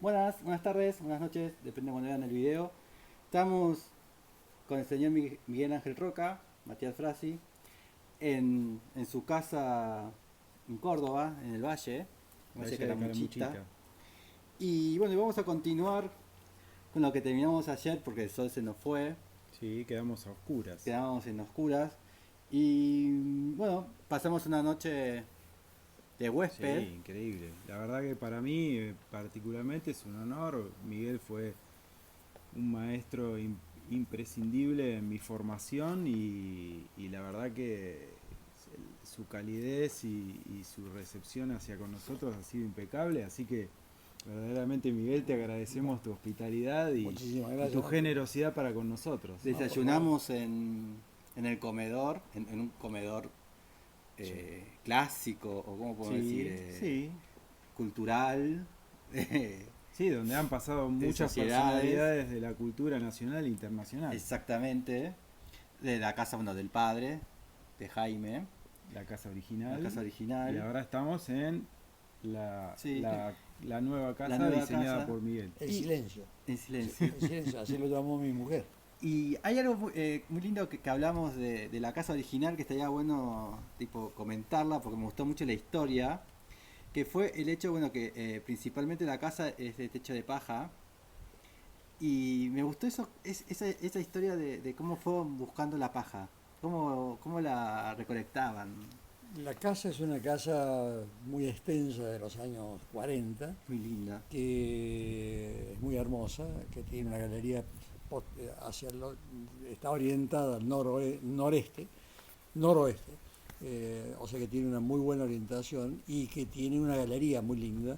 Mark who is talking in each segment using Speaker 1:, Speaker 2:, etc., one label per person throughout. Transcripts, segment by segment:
Speaker 1: Buenas tardes, buenas noches, depende de cuando vean el video. Estamos con el señor Miguel Ángel Roca, Matías Frasi, en su casa en Córdoba, en el Valle
Speaker 2: Valle de
Speaker 1: Calamuchita.
Speaker 2: Calamuchita.
Speaker 1: Y bueno, y vamos a continuar con lo que terminamos ayer porque el sol se nos fue,
Speaker 2: Sí, quedamos a oscuras.
Speaker 1: quedamos en oscuras. Y bueno, pasamos una noche de huésped.
Speaker 2: Sí, increíble. La verdad que para mí particularmente es un honor. Miguel fue un maestro imprescindible en mi formación y la verdad que su calidez y su recepción hacia con nosotros ha sido impecable. Así que verdaderamente Miguel te agradecemos tu hospitalidad
Speaker 3: Muchísimas
Speaker 2: y tu
Speaker 3: gracias.
Speaker 2: generosidad para con nosotros.
Speaker 3: No, por favor.
Speaker 1: Desayunamos en el comedor, en un comedor
Speaker 2: Sí,
Speaker 1: clásico, o cómo podemos decir,
Speaker 2: sí, sí.
Speaker 1: cultural,
Speaker 2: Sí, donde han pasado
Speaker 1: de
Speaker 2: muchas
Speaker 1: sociedades,
Speaker 2: personalidades de la cultura nacional e internacional.
Speaker 1: exactamente, de la casa, bueno, del padre, de Jaime,
Speaker 2: La casa
Speaker 1: la
Speaker 2: original.
Speaker 1: casa
Speaker 2: Y
Speaker 1: original,
Speaker 2: ahora estamos en la,
Speaker 1: sí,
Speaker 2: la, la nueva
Speaker 1: la
Speaker 2: casa
Speaker 1: nueva
Speaker 2: diseñada
Speaker 1: casa,
Speaker 2: por Miguel.
Speaker 3: El
Speaker 1: y
Speaker 3: silencio.
Speaker 1: en silencio.
Speaker 3: El silencio, así lo llamó mi mujer.
Speaker 1: Y hay algo muy lindo que hablamos de la casa original que estaría bueno tipo comentarla porque me gustó mucho la historia, que fue el hecho, bueno, que principalmente la casa es de techo de paja. Y me gustó esa historia de cómo fueron buscando la paja, cómo la recolectaban.
Speaker 3: La casa es una casa muy extensa de los años 40,
Speaker 1: Muy linda.
Speaker 3: que es muy hermosa, que tiene una galería hacia está orientada al noroeste, o sea que tiene una muy buena orientación y que tiene una galería muy linda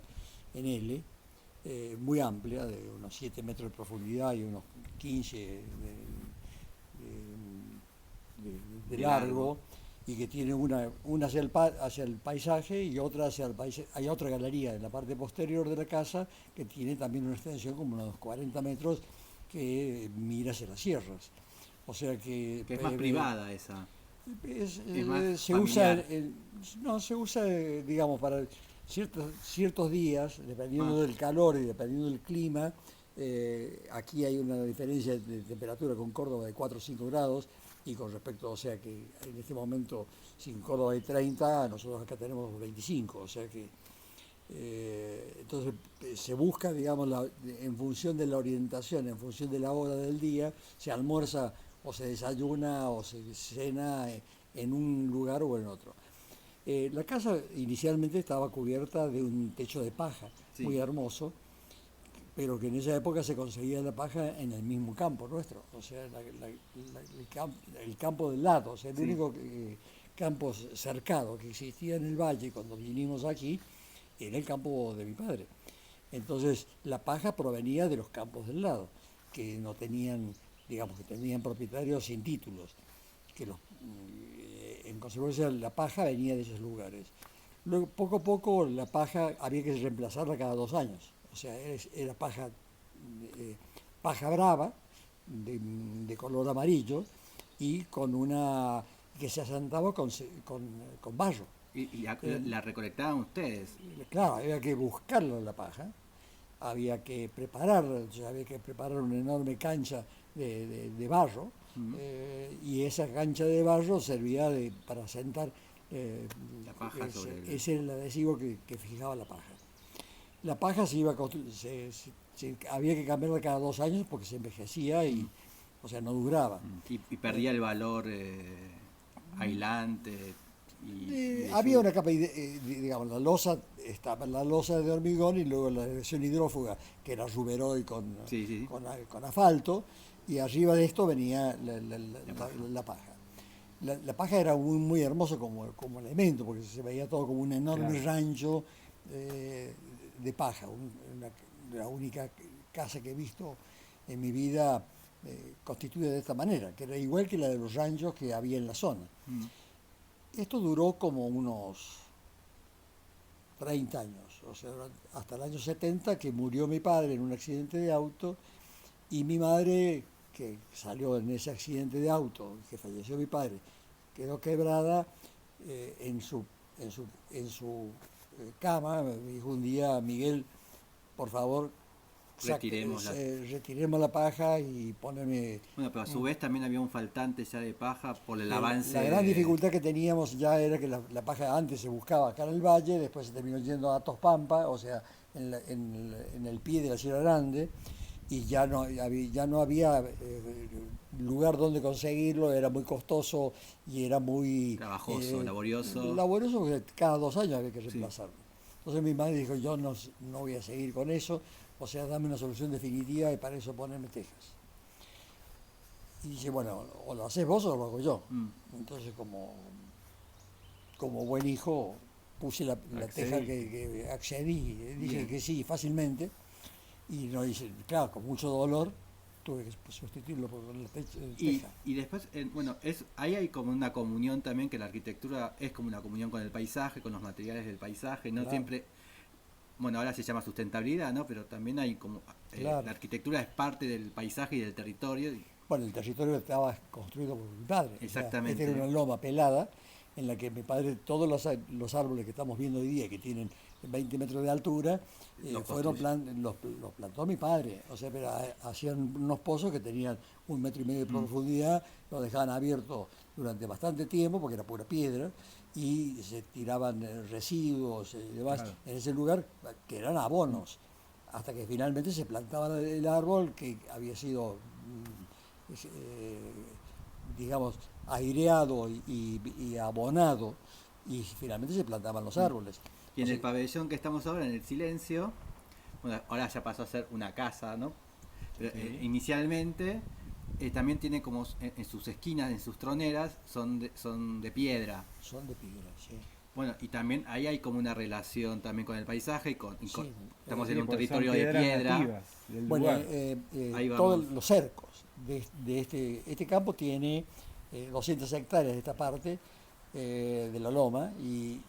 Speaker 3: en L, muy amplia, de unos 7 metros de profundidad y unos 15 de
Speaker 1: De largo.
Speaker 3: largo, y que tiene una hacia el paisaje y otra hacia el paisaje. Hay otra galería en la parte posterior de la casa que tiene también una extensión como unos 40 metros que mira hacia las sierras. O sea que
Speaker 1: Que es más privada esa. Es más
Speaker 3: se usa,
Speaker 1: familiar.
Speaker 3: no se usa, digamos, para ciertos días,
Speaker 1: Ah,
Speaker 3: dependiendo del calor y dependiendo del clima. Aquí hay una diferencia de temperatura con Córdoba de 4 o 5 grados y con respecto, o sea que en este momento, si en Córdoba hay 30, nosotros acá tenemos 25, o sea que entonces se busca, digamos, en función de la orientación, en función de la hora del día, se almuerza o se desayuna o se cena en un lugar o en otro. La casa inicialmente estaba cubierta de un techo de paja,
Speaker 1: sí.
Speaker 3: muy hermoso, pero que en esa época se conseguía la paja en el mismo campo nuestro, o sea, el campo del lado, o sea, el
Speaker 1: Sí.
Speaker 3: único campo cercado que existía en el valle cuando vinimos aquí era el campo de mi padre. Entonces, la paja provenía de los campos del lado, que no tenían, digamos, que tenían propietarios sin títulos, que en consecuencia la paja venía de esos lugares. Luego, poco a poco, la paja había que reemplazarla cada 2 años. O sea, era eh, paja brava, de color amarillo, y con una que se asentaba con barro.
Speaker 1: Y
Speaker 3: Eh,
Speaker 1: la recolectaban ustedes.
Speaker 3: claro, había que buscarla la paja, había que prepararla, entonces había que preparar una enorme cancha de barro,
Speaker 1: Mm.
Speaker 3: y esa cancha de barro servía para sentar,
Speaker 1: La paja sobre el...
Speaker 3: ese era el adhesivo que fijaba la paja. La paja se iba a había que cambiarla cada 2 años porque se envejecía
Speaker 1: Mm.
Speaker 3: y, o sea, no duraba.
Speaker 1: Y perdía el valor aislante y de
Speaker 3: Había
Speaker 1: lluvia.
Speaker 3: una capa, digamos, la losa, estaba la losa de hormigón y luego la aleación hidrófuga, que era Ruberoy
Speaker 1: Sí, sí, sí.
Speaker 3: con asfalto, y arriba de esto venía
Speaker 1: La paja.
Speaker 3: la paja. La paja era muy hermoso como elemento, porque se veía todo como un enorme
Speaker 2: Claro.
Speaker 3: rancho eh, de paja, la única casa que he visto en mi vida constituida de esta manera, que era igual que la de los ranchos que había en la zona.
Speaker 1: Mm.
Speaker 3: Esto duró como unos 30 años, o sea, hasta el año 70 que murió mi padre en un accidente de auto y mi madre, que salió en ese accidente de auto, que falleció mi padre, quedó quebrada en su cama. Me dijo un día: Miguel, por favor,
Speaker 1: retiremos la...
Speaker 3: retiremos la paja y poneme...
Speaker 1: Bueno, pero a su vez también había un faltante ya de paja por el avance.
Speaker 3: La gran dificultad que teníamos ya era que la paja antes se buscaba acá en el valle, después se terminó yendo a Tospampa, o sea, en el pie de la Sierra Grande, y ya no había lugar donde conseguirlo, era muy costoso y era muy...
Speaker 1: Trabajoso, laborioso.
Speaker 3: Laborioso porque cada 2 años había que reemplazarlo. Entonces mi madre dijo, yo no voy a seguir con eso, o sea, dame una solución definitiva y para eso ponerme tejas. Y dice, bueno, o lo haces vos o lo hago yo. Entonces, como buen hijo, puse la teja que accedí, dije
Speaker 1: Bien.
Speaker 3: que sí, fácilmente. Y no hice, claro, con mucho dolor, tuve que sustituirlo por la teja.
Speaker 1: Y después, bueno, ahí hay como una comunión también, que la arquitectura es como una comunión con el paisaje, con los materiales del paisaje, no
Speaker 3: Claro.
Speaker 1: siempre, bueno, ahora se llama sustentabilidad, ¿no? Pero también hay como,
Speaker 3: Claro.
Speaker 1: la arquitectura es parte del paisaje y del territorio.
Speaker 3: Bueno, el territorio estaba construido por mi padre.
Speaker 1: Exactamente.
Speaker 3: O sea, esta era una loma pelada en la que mi padre, todos los árboles que estamos viendo hoy día, que tienen 20 metros de altura, los plantó mi padre. O sea, pero hacían unos pozos que tenían 1,5 metros de profundidad, los dejaban abiertos durante bastante tiempo porque era pura piedra y se tiraban residuos y demás en ese lugar que eran abonos, hasta que finalmente se plantaba el árbol que había sido digamos, aireado y abonado, y finalmente se plantaban los árboles.
Speaker 1: Y en el pabellón que estamos ahora, en el Silencio, bueno, ahora ya pasó a ser una casa, ¿no? Pero, inicialmente también tiene como en sus esquinas, en sus troneras, son de piedra.
Speaker 3: Son de piedra, sí.
Speaker 1: Bueno, y también ahí hay como una relación también con el paisaje, estamos en un
Speaker 2: porque
Speaker 1: territorio
Speaker 2: son
Speaker 1: de
Speaker 2: piedras
Speaker 1: piedra.
Speaker 2: nativas del
Speaker 3: Bueno,
Speaker 2: lugar.
Speaker 1: Ahí
Speaker 3: todos
Speaker 1: vamos.
Speaker 3: los cercos de este campo tiene 200 hectáreas de esta parte de la loma y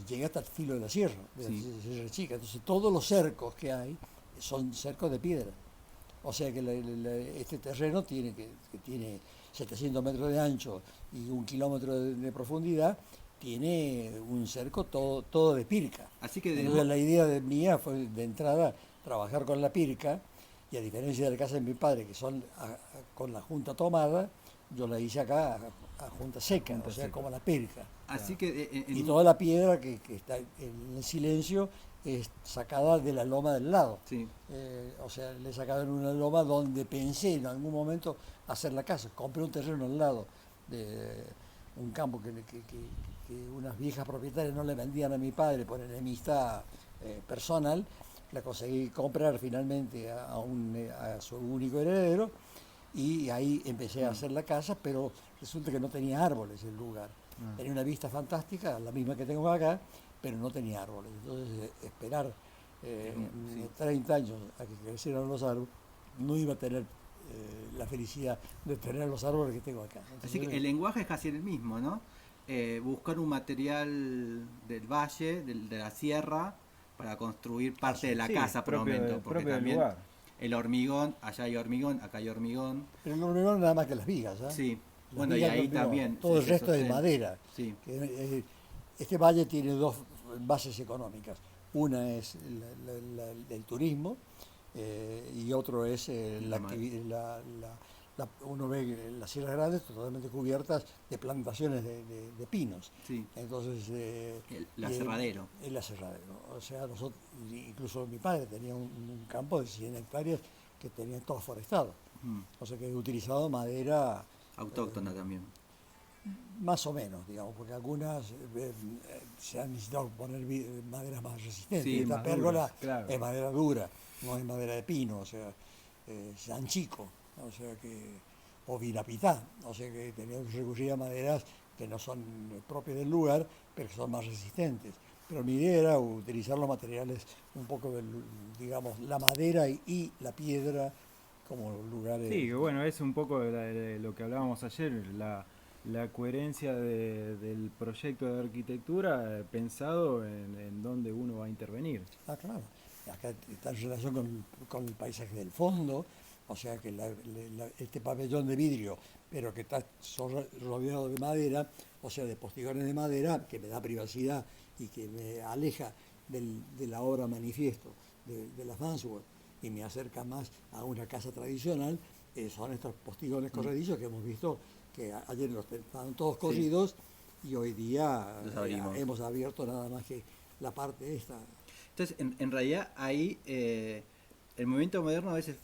Speaker 3: llega hasta el filo de la sierra, de la Sierra Chica. Entonces todos los cercos que hay son cercos de piedra. O sea que este terreno que tiene 700 metros de ancho y 1 kilómetro de profundidad, tiene un cerco todo de pirca.
Speaker 1: Así que
Speaker 3: Entonces la idea mía fue de entrada trabajar con la pirca, y a diferencia de la casa de mi padre, que son con la junta tomada, yo la hice acá a junta seca, o sea, como la pirca.
Speaker 1: Así que
Speaker 3: Y toda la piedra que está en el Silencio es sacada de la loma del lado.
Speaker 1: Sí.
Speaker 3: O sea, le he sacado en una loma donde pensé en algún momento hacer la casa. Compré un terreno al lado de un campo que unas viejas propietarias no le vendían a mi padre por enemistad personal. La conseguí comprar finalmente a su único heredero, y ahí empecé a hacer la casa, pero resulta que no tenía árboles el lugar. Tenía una vista fantástica, la misma que tengo acá, pero no tenía árboles. Entonces, esperar 30 años a que crecieran los árboles, no iba a tener la felicidad de tener los árboles que tengo acá. Entonces,
Speaker 1: así que el lenguaje es casi el mismo, ¿no? Buscar un material del valle, de la sierra, para construir parte de la casa por momento. Porque también
Speaker 2: lugar.
Speaker 1: el hormigón, allá hay hormigón, acá hay hormigón.
Speaker 3: pero el hormigón nada más que las vigas, ¿eh?
Speaker 1: Sí.
Speaker 3: Las
Speaker 1: Bueno, y
Speaker 3: vigas de
Speaker 1: ahí
Speaker 3: hormigón.
Speaker 1: también.
Speaker 3: Todo el resto es de madera.
Speaker 1: Sí.
Speaker 3: Este valle tiene 2 bases económicas. Una es el turismo, y otro es uno ve las Sierras Grandes totalmente cubiertas de plantaciones de pinos.
Speaker 1: Sí.
Speaker 3: Entonces,
Speaker 1: El aserradero.
Speaker 3: El aserradero. O sea, nosotros, incluso mi padre tenía un campo de 100 hectáreas que tenía todo forestado. O sea que he utilizado madera
Speaker 1: Autóctona también.
Speaker 3: más o menos, digamos, porque algunas se han necesitado poner maderas más resistentes.
Speaker 1: Sí,
Speaker 3: Esta
Speaker 2: más
Speaker 3: pérgola
Speaker 2: duras, claro.
Speaker 3: es madera dura, no es madera de pino, o sea, es anchico, o sea que, o vinapitá, o sea que teníamos que recurrir a maderas que no son propias del lugar, pero que son más resistentes. Pero mi idea era utilizar los materiales un poco, digamos, la madera y la piedra como lugares...
Speaker 2: Sí, que bueno, es un poco de lo que hablábamos ayer, la coherencia del proyecto de arquitectura pensado en dónde uno va a intervenir.
Speaker 3: Ah, claro. Acá está en relación con el paisaje del fondo, o sea que este pabellón de vidrio, pero que está rodeado de madera, o sea, de postigones de madera, que me da privacidad y que me aleja de la obra manifiesto de las Mansworth, y me acerca más a una casa tradicional, son estos postigones corredizos que hemos visto que ayer estaban todos corridos y hoy día
Speaker 1: Los abrimos.
Speaker 3: hemos abierto nada más que la parte esta.
Speaker 1: Entonces, en realidad ahí el movimiento moderno a veces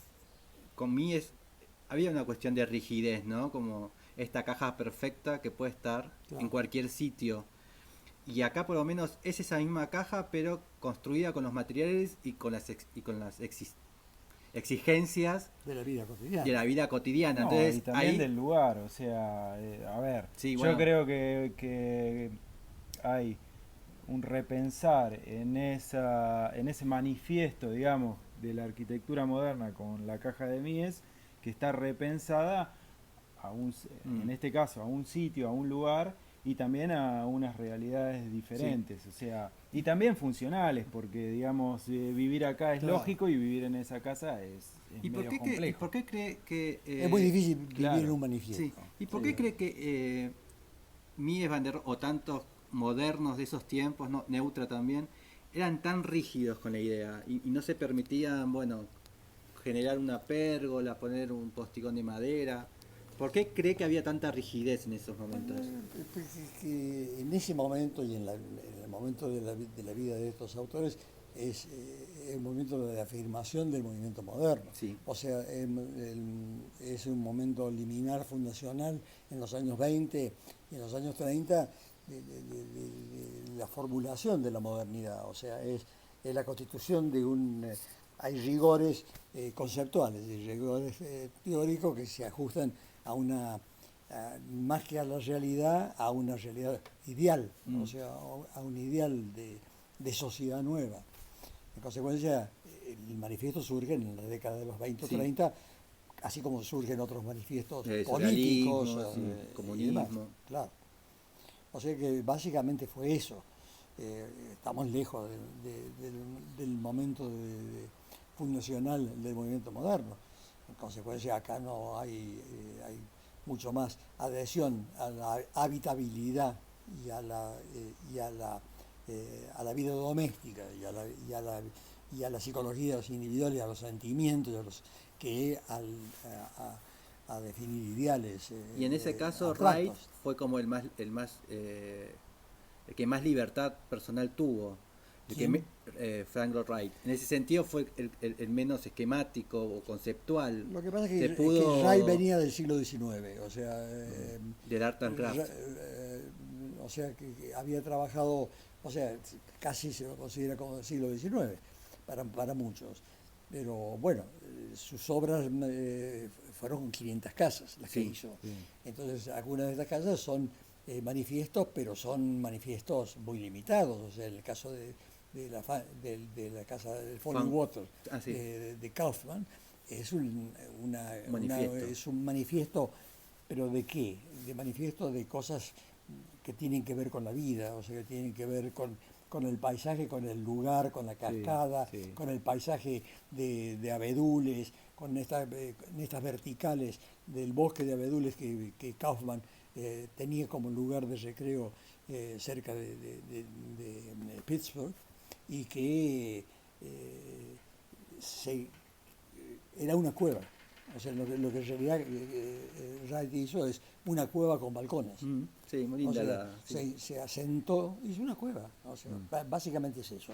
Speaker 1: con mí había una cuestión de rigidez, ¿no? Como esta caja perfecta que puede estar en cualquier sitio. Y acá por lo menos es esa misma caja, pero construida con los materiales y con las exigencias
Speaker 3: de la vida cotidiana.
Speaker 1: De la vida cotidiana.
Speaker 2: No,
Speaker 1: Entonces,
Speaker 2: y también
Speaker 1: ahí,
Speaker 2: del lugar, o sea, a ver,
Speaker 1: sí,
Speaker 2: yo
Speaker 1: bueno,
Speaker 2: creo que hay un repensar en ese manifiesto, digamos, de la arquitectura moderna con la caja de Mies, que está repensada en este caso a un sitio, a un lugar y también a unas realidades diferentes, o sea, y también funcionales, porque digamos, vivir acá es lógico y vivir en esa casa es
Speaker 1: ¿Y por
Speaker 2: medio
Speaker 1: qué,
Speaker 2: complejo.
Speaker 1: ¿por qué cree que...
Speaker 3: es muy difícil vivir en
Speaker 2: claro,
Speaker 3: un manifiesto.
Speaker 1: Sí. ¿Y por qué cree que Mies van der Rohe o tantos modernos de esos tiempos, ¿no? Neutra también, eran tan rígidos con la idea y no se permitían, bueno, generar una pérgola, poner un postigón de madera? ¿Por qué cree que había tanta rigidez en esos momentos?
Speaker 3: Que en ese momento y en el momento de la vida de estos autores es el momento de afirmación del movimiento moderno.
Speaker 1: Sí.
Speaker 3: O sea, es un momento liminar fundacional en los años 20 y en los años 30 de la formulación de la modernidad. O sea, es la constitución de un... hay rigores conceptuales y rigores teóricos que se ajustan a una... más que a la realidad, a una realidad ideal, o sea, a un ideal de sociedad nueva. En consecuencia, el manifiesto surge en la década de los 20 o 30, así como surgen otros manifiestos políticos,
Speaker 1: comunismo.
Speaker 3: Y demás, claro. O sea que básicamente fue eso. Estamos lejos del momento fundacional del movimiento moderno. En consecuencia, acá no hay mucho más adhesión a la habitabilidad y a la vida doméstica y a la psicología de los individuales, a los sentimientos, que a definir ideales.
Speaker 1: Y en ese caso
Speaker 3: abstractos.
Speaker 1: Wright fue como el que más libertad personal tuvo. Frank Lloyd Wright. En ese sentido fue el menos esquemático o conceptual.
Speaker 3: Lo que pasa es que,
Speaker 1: pudo...
Speaker 3: que Wright venía del siglo XIX, o sea,
Speaker 1: del Art and Craft.
Speaker 3: O sea, que había trabajado, o sea, casi se lo considera como del siglo XIX para muchos. Pero bueno, sus obras fueron 500 casas las que hizo. Sí. Entonces, algunas de estas casas son manifiestos, pero son manifiestos muy limitados. O sea, en el caso de la casa del Falling Water de Kaufman, es un manifiesto, pero ¿de qué? De manifiesto de cosas que tienen que ver con la vida, o sea, que tienen que ver con el paisaje, con el lugar, con la cascada, con el paisaje de abedules, con estas verticales del bosque de abedules que Kaufman tenía como lugar de recreo cerca de Pittsburgh, y que era una cueva. O sea, lo que en realidad Wright hizo es una cueva con balcones.
Speaker 1: Sí, muy linda.
Speaker 3: O sea, se asentó, hizo una cueva. O sea, básicamente es eso.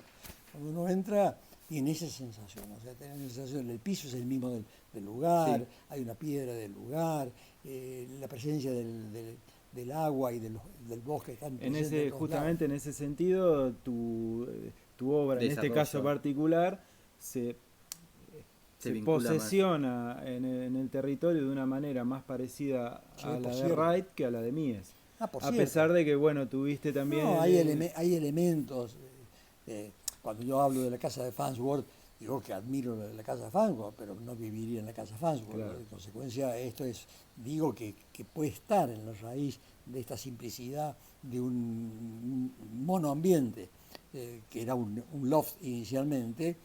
Speaker 3: Cuando uno entra, tiene esa sensación. O sea, tiene la sensación, el piso es el mismo del lugar, hay una piedra del lugar, la presencia del agua y del bosque están presentes
Speaker 2: justamente en ese sentido, tu obra, en este caso particular, se posesiona en el territorio de una manera más parecida a la de Wright que a la de Mies. A pesar de que, bueno, tuviste también...
Speaker 3: No, hay elementos. Cuando yo hablo de la casa de Farnsworth, digo que admiro la casa de Farnsworth, pero no viviría en la casa de Farnsworth. Claro. En consecuencia, digo que puede estar en la raíz de esta simplicidad de un monoambiente, que era un loft inicialmente,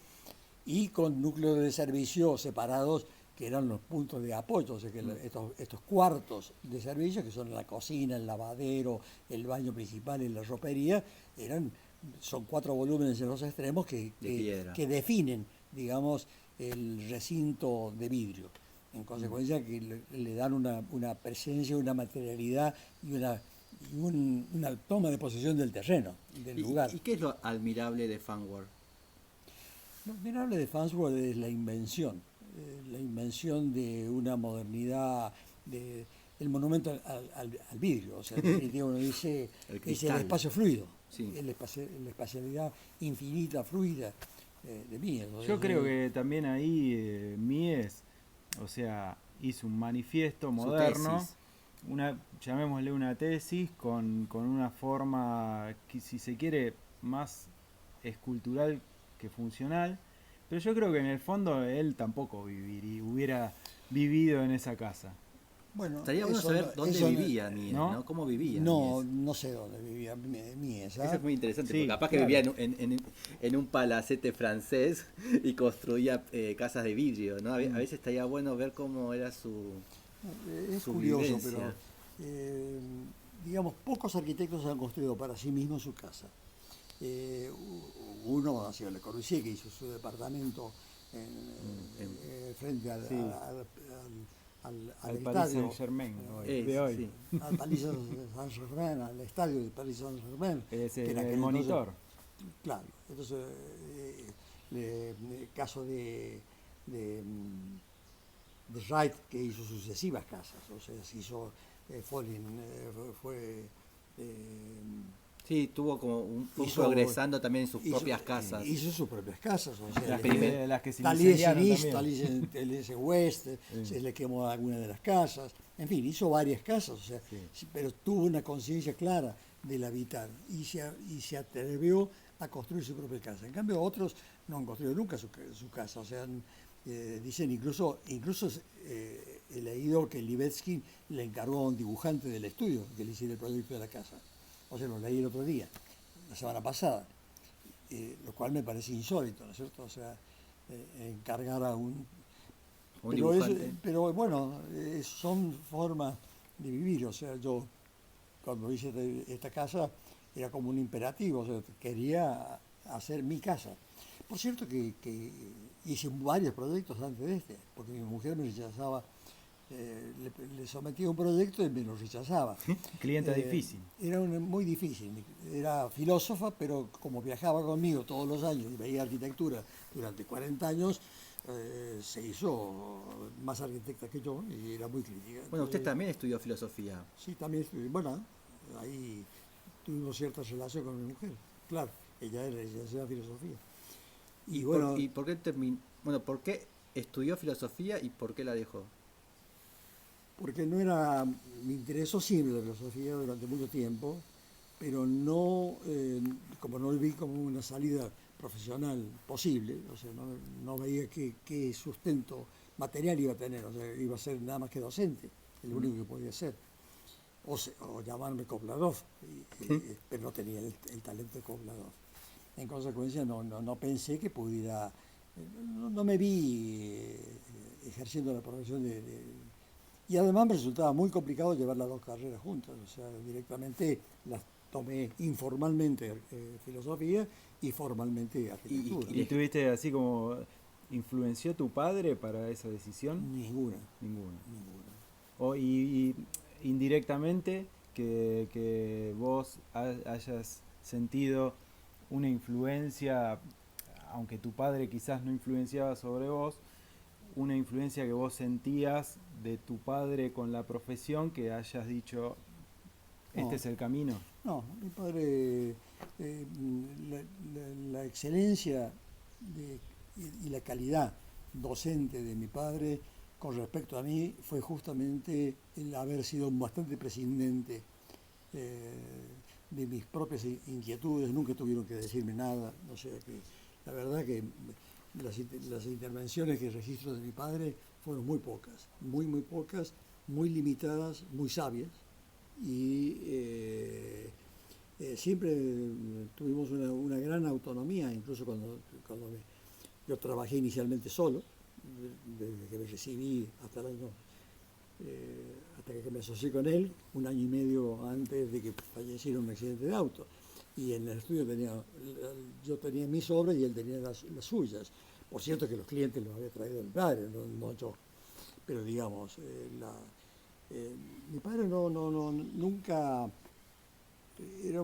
Speaker 3: y con núcleos de servicio separados que eran los puntos de apoyo, o sea que estos cuartos de servicio, que son la cocina, el lavadero, el baño principal y la ropería, son 4 volúmenes en los extremos que definen digamos, el recinto de vidrio. En consecuencia que le dan una presencia, una materialidad una toma de posesión del terreno, del lugar.
Speaker 1: ¿Y qué es lo admirable de Fanworld?
Speaker 3: Lo admirable de Farnsworth es la invención de una modernidad, el monumento al vidrio. O sea, uno dice, es el espacio fluido,
Speaker 1: Sí.
Speaker 3: la espacialidad infinita, fluida de Mies.
Speaker 2: Yo creo que también ahí Mies, o sea, hizo un manifiesto moderno,
Speaker 1: tesis.
Speaker 2: llamémosle una tesis, con una forma, que, si se quiere, más escultural que funcional, pero yo creo que en el fondo él tampoco hubiera vivido en esa casa.
Speaker 3: Bueno,
Speaker 1: Estaría bueno saber dónde vivía Mies,
Speaker 2: ¿no?
Speaker 1: ¿no? ¿Cómo vivía
Speaker 3: No,
Speaker 1: Mies?
Speaker 3: no sé dónde vivía Mies.
Speaker 1: Eso es muy interesante,
Speaker 2: Sí,
Speaker 1: porque capaz que
Speaker 2: claro.
Speaker 1: vivía en un palacete francés y construía casas de vidrio, ¿no? A veces estaría bueno ver cómo era
Speaker 3: Es
Speaker 1: su
Speaker 3: curioso,
Speaker 1: vivencia.
Speaker 3: pero digamos, pocos arquitectos han construido para sí mismos su casa. Uno ha sido Le Corbusier, que hizo su departamento frente al,
Speaker 2: Sí.
Speaker 3: al
Speaker 2: Al Paris
Speaker 3: estadio,
Speaker 2: Saint-Germain
Speaker 1: Es,
Speaker 2: de hoy.
Speaker 1: sí.
Speaker 3: al Paris Saint-Germain, al estadio de Paris Saint-Germain.
Speaker 2: Es
Speaker 3: que en
Speaker 2: el
Speaker 3: aquel
Speaker 2: monitor.
Speaker 3: entonces, claro, entonces el caso de Wright, que hizo sucesivas casas, o sea, se hizo
Speaker 1: Sí, tuvo como fue
Speaker 3: hizo-
Speaker 1: progresando también en sus
Speaker 3: hizo-
Speaker 1: propias casas.
Speaker 3: hizo sus propias casas, o sea,
Speaker 2: Las
Speaker 3: le-
Speaker 2: las que se
Speaker 3: Talía
Speaker 2: incendiaron
Speaker 3: East,
Speaker 2: también.
Speaker 3: Talía West, se le quemó alguna de las casas, en fin, hizo varias casas, o sea,
Speaker 2: Sí.
Speaker 3: pero tuvo una conciencia clara del habitar y se atrevió a construir su propia casa. En cambio, otros no han construido nunca su casa, o sea, dicen incluso he leído que Libetsky le encargó a un dibujante del estudio que le hiciera el proyecto de la casa. O sea, lo leí el otro día, la semana pasada, lo cual me parece insólito, ¿no es cierto? O sea, encargar a un...
Speaker 1: Un
Speaker 3: Pero,
Speaker 1: dibujante.
Speaker 3: pero bueno, son formas de vivir, o sea, yo cuando hice esta casa era como un imperativo, o sea, quería hacer mi casa. Por cierto que hice varios proyectos antes de este, porque mi mujer me rechazaba, le sometía un proyecto y me lo rechazaba.
Speaker 2: Clienta difícil.
Speaker 3: Era muy difícil, era filósofa, pero como viajaba conmigo todos los años y veía arquitectura durante 40 años, se hizo más arquitecta que yo y era muy crítica.
Speaker 1: Bueno, usted
Speaker 3: Entonces,
Speaker 1: también estudió filosofía.
Speaker 3: sí, también estudié. Bueno, ahí tuvimos cierta relación con mi mujer. Claro, ella era licenciada en filosofía. Y bueno,
Speaker 1: ¿Y por qué por qué estudió filosofía y por qué la dejó?
Speaker 3: porque no era, me interesó siempre la filosofía durante mucho tiempo, pero no, como no lo vi como una salida profesional posible, o sea, no veía qué sustento material iba a tener, o sea, iba a ser nada más que docente, el único que podía ser. O llamarme Koblarov, pero no tenía el talento de Koblarov. En consecuencia no pensé que pudiera, no me vi ejerciendo la profesión y además me resultaba muy complicado llevar las dos carreras juntas, o sea, directamente las tomé informalmente filosofía y formalmente arquitectura.
Speaker 2: ¿Y tuviste así como influenció tu padre para esa decisión?
Speaker 3: Ninguna.
Speaker 2: Ninguna. Y indirectamente que vos hayas sentido una influencia, aunque tu padre quizás no influenciaba sobre vos, una influencia que vos sentías de tu padre con la profesión, que hayas dicho, este
Speaker 3: No.
Speaker 2: es el camino.
Speaker 3: No, mi padre, la excelencia y la calidad docente de mi padre con respecto a mí fue justamente el haber sido bastante prescindente de mis propias inquietudes, nunca tuvieron que decirme nada, o sea que la verdad que las intervenciones que registro de mi padre fueron muy pocas, muy pocas, muy limitadas, muy sabias y siempre tuvimos una gran autonomía, incluso cuando yo trabajé inicialmente solo, desde que me recibí hasta el año, hasta que me asocié con él, un año y medio antes de que falleciera en un accidente de auto. Y en el estudio yo tenía mis obras y él tenía las suyas. Por cierto que los clientes los había traído mi padre, no yo. Pero digamos, mi padre nunca era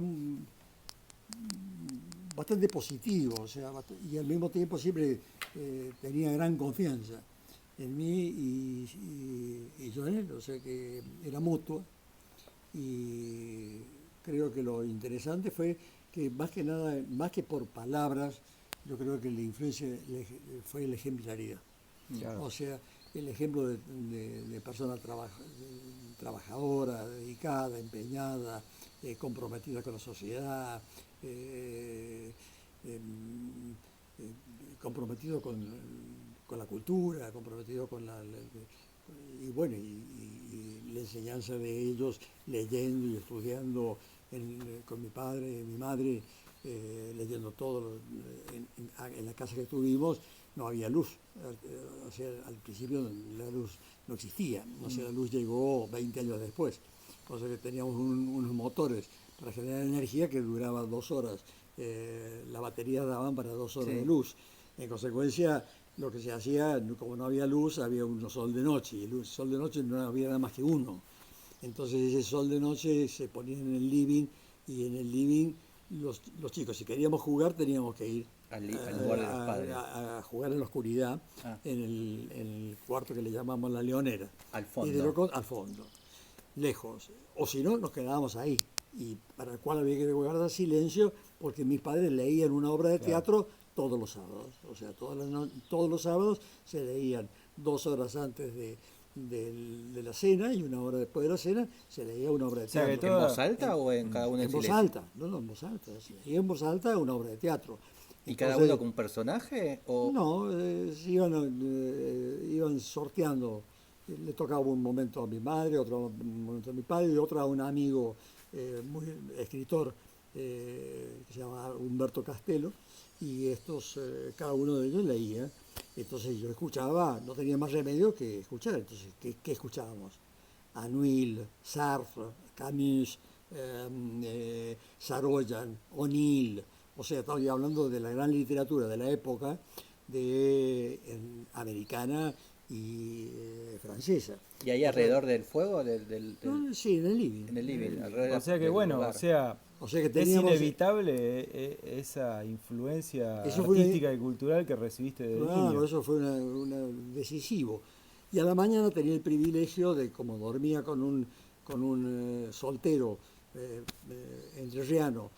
Speaker 3: bastante positivo, o sea, y al mismo tiempo siempre tenía gran confianza en mí y yo en él, o sea que era mutuo. Y creo que lo interesante fue que más que nada, más que por palabras, yo creo que la influencia fue la ejemplaridad.
Speaker 2: Claro.
Speaker 3: O sea, el ejemplo de persona trabajadora, dedicada, empeñada, comprometida con la sociedad, comprometido con la cultura, comprometido con y bueno, y la enseñanza de ellos, leyendo y estudiando con mi padre y mi madre, leyendo todo. En la casa que tuvimos no había luz, o sea, al principio la luz no existía, o sea, la luz llegó 20 años después, o sea que teníamos unos motores para generar energía que duraba 2 horas, las baterías daban para 2 horas de luz, en consecuencia lo que se hacía, como no había luz, había un sol de noche, y el sol de noche no había nada más que uno, entonces ese sol de noche se ponía en el living, y en el living los chicos, si queríamos jugar, teníamos que ir
Speaker 1: al lugar de los padres.
Speaker 3: A jugar en la oscuridad, en el cuarto que le llamamos la leonera.
Speaker 1: Al fondo.
Speaker 3: Y al fondo, lejos. O si no, nos quedábamos ahí. Y para el cual había que guardar silencio, porque mis padres leían una obra de teatro todos los sábados. O sea, todos los sábados se leían 2 horas antes de la cena, y 1 hora después de la cena se leía una obra de teatro.
Speaker 1: ¿En voz alta o en cada uno
Speaker 3: en voz alta? No, en voz alta. Se leía en voz alta una obra de teatro.
Speaker 1: ¿Y cada uno con un personaje? ¿O?
Speaker 3: No, iban sorteando. Le tocaba un momento a mi madre, otro momento a mi padre, y otro a un amigo, muy escritor, que se llama Humberto Castelo, y cada uno de ellos leía. Entonces yo escuchaba, no tenía más remedio que escuchar. Entonces, ¿qué escuchábamos? Anouilh, Sartre, Camus, Saroyan, O'Neill. O sea, estamos hablando de la gran literatura de la época, americana y francesa.
Speaker 1: ¿Y ahí alrededor del fuego?
Speaker 3: Sí, en el living.
Speaker 1: En el living,
Speaker 2: O sea que bueno,
Speaker 1: lugar.
Speaker 3: O sea que
Speaker 2: es
Speaker 3: teníamos,
Speaker 2: inevitable esa influencia
Speaker 3: eso fue
Speaker 2: artística y cultural que recibiste de
Speaker 3: claro,
Speaker 2: niño.
Speaker 3: eso fue decisivo. Y a la mañana tenía el privilegio de, como dormía con un soltero entrerriano,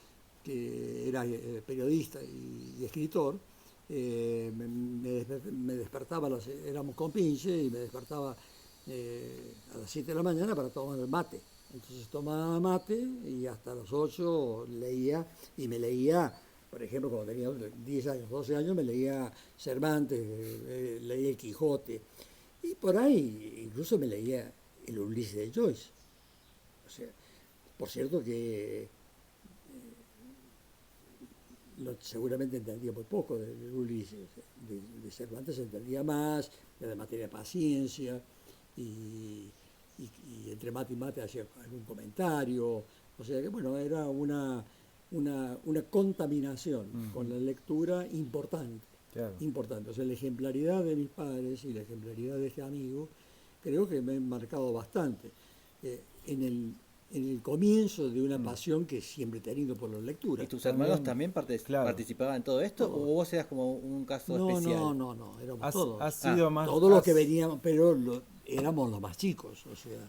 Speaker 3: que era periodista y escritor, me despertaba, éramos compinches, y me despertaba a las 7 de la mañana para tomar el mate. Entonces tomaba mate y hasta las 8 leía, y me leía, por ejemplo, cuando tenía 10 años, 12 años, me leía Cervantes, leía el Quijote, y por ahí incluso me leía el Ulises de Joyce. O sea, por cierto que seguramente entendía muy poco de Ulises, de Cervantes entendía más, además tenía paciencia, y entre mate y mate hacía algún comentario, o sea que bueno, era una contaminación con la lectura importante,
Speaker 2: Claro.
Speaker 3: importante. O sea, la ejemplaridad de mis padres y la ejemplaridad de este amigo creo que me han marcado bastante en el comienzo de una pasión que siempre he tenido por la lectura.
Speaker 1: ¿Y tus hermanos también participaban en todo esto?
Speaker 3: No.
Speaker 1: ¿O vos eras como un caso
Speaker 3: No,
Speaker 1: especial?
Speaker 3: no, éramos todos.
Speaker 2: Has sido más...
Speaker 3: Todos los que veníamos, pero éramos los más chicos, o sea,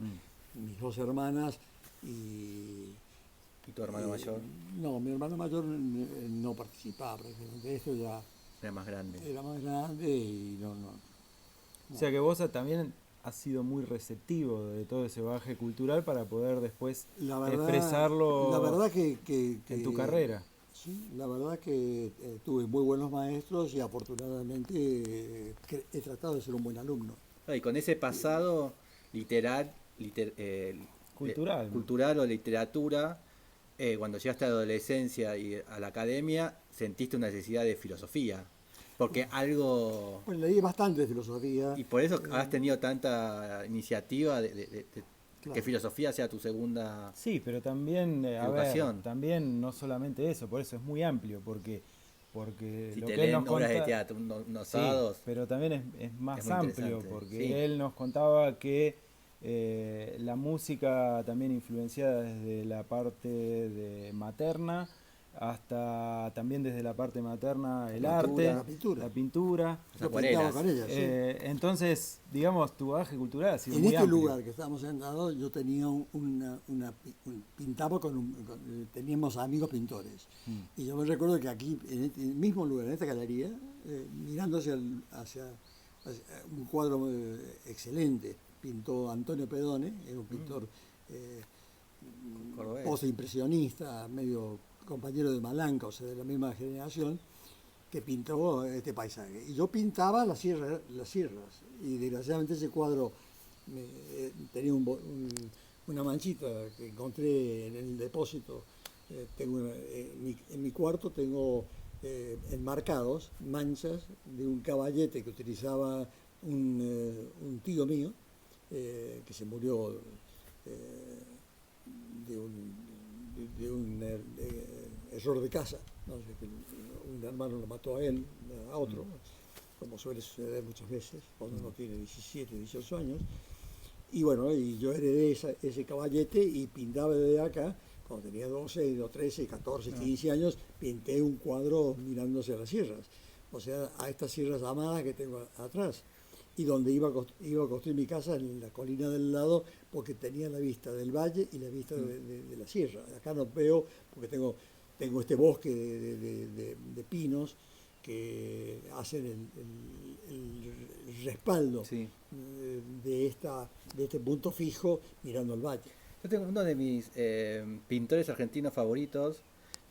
Speaker 3: mis 2 hermanas y...
Speaker 1: ¿Y tu hermano mayor?
Speaker 3: No, mi hermano mayor no participaba prácticamente, esto ya
Speaker 1: Era más grande.
Speaker 3: era más grande y no.
Speaker 2: O sea que vos también has sido muy receptivo de todo ese bagaje cultural para poder después expresarlo
Speaker 3: la verdad que
Speaker 2: en tu carrera.
Speaker 3: Sí, la verdad que tuve muy buenos maestros y afortunadamente he tratado de ser un buen alumno.
Speaker 1: Y con ese pasado cultural o literatura, cuando llegaste a la adolescencia y a la academia, sentiste una necesidad de filosofía. Porque algo...
Speaker 3: Bueno, leí bastante filosofía.
Speaker 1: Y por eso has tenido tanta iniciativa de
Speaker 3: Claro.
Speaker 1: que filosofía sea tu segunda...
Speaker 2: Sí, pero también,
Speaker 1: educación.
Speaker 2: también no solamente eso, por eso es muy amplio, porque porque
Speaker 1: Si
Speaker 2: lo
Speaker 1: te
Speaker 2: que él
Speaker 1: leen
Speaker 2: nos
Speaker 1: obras de
Speaker 2: contaba,
Speaker 1: teatro, unos
Speaker 2: sí,
Speaker 1: sábados.
Speaker 2: pero también es más
Speaker 1: Es muy
Speaker 2: amplio,
Speaker 1: interesante,
Speaker 2: porque
Speaker 1: sí.
Speaker 2: él nos contaba que la música también influenciada desde la parte materna, hasta también desde la parte materna el arte,
Speaker 3: La pintura.
Speaker 2: la pintura.
Speaker 1: Las
Speaker 3: Yo pintaba
Speaker 1: acuarelas.
Speaker 3: con ella, sí.
Speaker 2: Entonces, digamos, tu bagaje cultural ha sido
Speaker 3: En
Speaker 2: muy
Speaker 3: este
Speaker 2: amplio.
Speaker 3: lugar que estábamos sentados, yo tenía pintaba teníamos amigos pintores. Y yo me recuerdo que aquí, en este mismo lugar, en esta galería, mirando hacia un cuadro excelente, pintó Antonio Pedone, era un pintor
Speaker 1: Cordobés.
Speaker 3: postimpresionista, medio compañero de Malanca, o sea, de la misma generación, que pintó este paisaje. Y yo pintaba las sierras, y desgraciadamente ese cuadro tenía una manchita que encontré en el depósito. En mi cuarto tengo enmarcados manchas de un caballete que utilizaba un tío mío, que se murió de un error de casa, ¿no? Un hermano lo mató a él, a otro, como suele suceder muchas veces cuando uno tiene 17, 18 años. Y bueno, y yo heredé ese caballete y pintaba desde acá. Cuando tenía 12, 13, 14, 15 años, pinté un cuadro mirándose a las sierras, o sea, a estas sierras amadas que tengo atrás, y donde iba a construir mi casa en la colina del lado, porque tenía la vista del valle y la vista de la sierra. Acá no veo, porque tengo este bosque de pinos que hacen el respaldo,
Speaker 1: Sí.
Speaker 3: de este punto fijo mirando al valle.
Speaker 1: Yo tengo uno de mis pintores argentinos favoritos,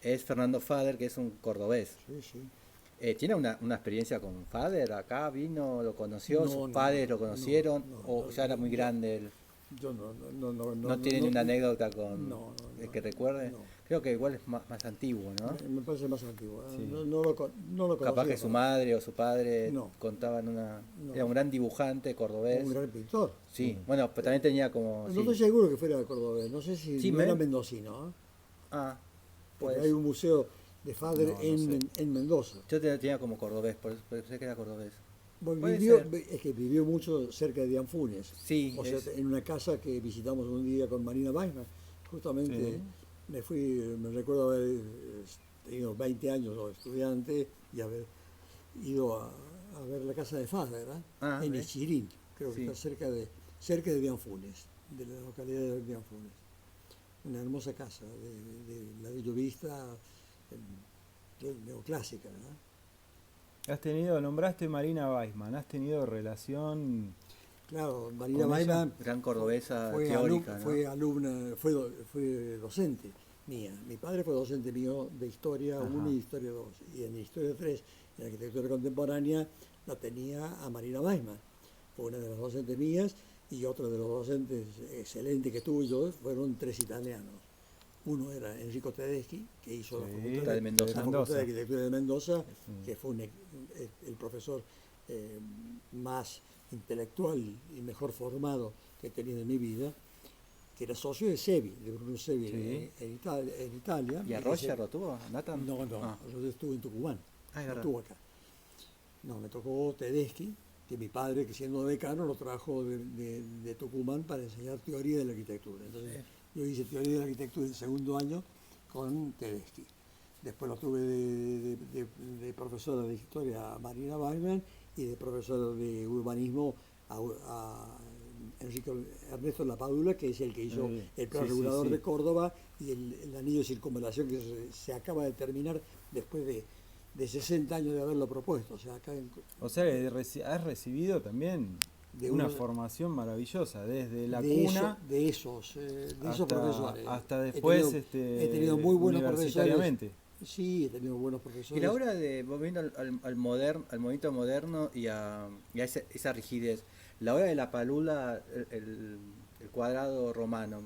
Speaker 1: es Fernando Fader, que es un cordobés.
Speaker 3: Sí, sí.
Speaker 1: ¿Tiene una experiencia con Fader? ¿Acá vino, lo conoció?
Speaker 3: No,
Speaker 1: ¿Sus
Speaker 3: no,
Speaker 1: padres
Speaker 3: no,
Speaker 1: lo conocieron?
Speaker 3: no,
Speaker 1: ¿O ya era muy grande él?
Speaker 3: Yo
Speaker 1: ¿No tiene ni una anécdota con
Speaker 3: no,
Speaker 1: el que recuerde?
Speaker 3: no.
Speaker 1: Creo que igual es más antiguo, ¿no?
Speaker 3: Me parece más antiguo.
Speaker 2: Sí.
Speaker 3: No lo conocía.
Speaker 1: Capaz que su madre o su padre
Speaker 3: No.
Speaker 1: contaban
Speaker 3: No.
Speaker 1: Era un gran dibujante cordobés.
Speaker 3: Un gran pintor.
Speaker 1: Sí, bueno, pero también tenía como...
Speaker 3: No
Speaker 1: sí.
Speaker 3: estoy seguro que fuera de cordobés. No sé si
Speaker 1: Sí,
Speaker 3: no era mendocino.
Speaker 1: Ah,
Speaker 3: Porque
Speaker 1: pues
Speaker 3: hay un museo de Fader
Speaker 2: No sé.
Speaker 3: en Mendoza.
Speaker 1: yo tenía como cordobés, por eso pensé que era cordobés.
Speaker 3: Bueno,
Speaker 1: Puede
Speaker 3: vivió
Speaker 1: ser.
Speaker 3: mucho cerca de Dianfunes.
Speaker 1: Sí,
Speaker 3: O sea, en una casa que visitamos un día con Marina Weisman. Justamente
Speaker 2: Sí.
Speaker 3: me recuerdo haber tenido 20 años de estudiante y haber ido a ver la casa de Fader, ¿verdad? En
Speaker 1: ¿ves?
Speaker 3: Ichirín, creo que
Speaker 1: Sí.
Speaker 3: está cerca de Dianfunes, de la localidad de Dianfunes. Una hermosa casa de ladrillo vista, neoclásica, ¿verdad?
Speaker 2: Nombraste Marina Weisman, ¿has tenido relación?
Speaker 3: Claro, Marina
Speaker 2: Con ella,
Speaker 3: Weisman
Speaker 1: Gran cordobesa
Speaker 3: fue
Speaker 1: teórica, ¿no?
Speaker 3: fue docente mía. Mi padre fue docente mío de Historia
Speaker 2: Ajá.
Speaker 3: 1 y Historia 2. Y en Historia 3, en Arquitectura Contemporánea, la tenía a Marina Weisman. Fue una de las docentes mías, y otro de los docentes excelentes que tuve yo fueron 3 italianos. Uno era Enrico Tedeschi, que hizo la
Speaker 2: Sí,
Speaker 3: facultad
Speaker 1: de Mendoza.
Speaker 3: la Facultad de Arquitectura de Mendoza,
Speaker 2: Sí.
Speaker 3: que fue el profesor más intelectual y mejor formado que he tenido en mi vida, que era socio de Sevi, de Bruno Sevi,
Speaker 2: Sí.
Speaker 3: en Italia.
Speaker 1: ¿Y a Roger lo tuvo? ¿Nathan?
Speaker 3: No,
Speaker 1: Ah.
Speaker 3: yo estuve en Tucumán,
Speaker 1: Ah, es
Speaker 3: no
Speaker 1: verdad.
Speaker 3: estuvo acá. No, me tocó Tedeschi, que mi padre, que siendo decano, lo trajo de Tucumán para enseñar teoría de la arquitectura. Entonces, yo hice teoría de la arquitectura en segundo año con Tedeschi. Después lo tuve de profesora de historia a Marina Weisman, y de profesor de urbanismo a Ernesto Lapadula, que es el que hizo el plan
Speaker 2: Sí,
Speaker 3: regulador
Speaker 2: sí.
Speaker 3: de Córdoba y el anillo de circunvalación que se acaba de terminar después de 60 años de haberlo propuesto. O sea, acá
Speaker 2: O sea, has recibido también
Speaker 3: de
Speaker 2: una
Speaker 3: uno-
Speaker 2: formación maravillosa, desde la
Speaker 3: de
Speaker 2: cuna
Speaker 3: esos profesores.
Speaker 2: hasta después
Speaker 3: he tenido muy buenos profesores.
Speaker 2: universitariamente.
Speaker 3: Sí, he tenido buenos
Speaker 1: Y
Speaker 3: profesores.
Speaker 1: la hora de, volviendo al movimiento moderno y a esa rigidez, la hora de la palula, el cuadrado romano,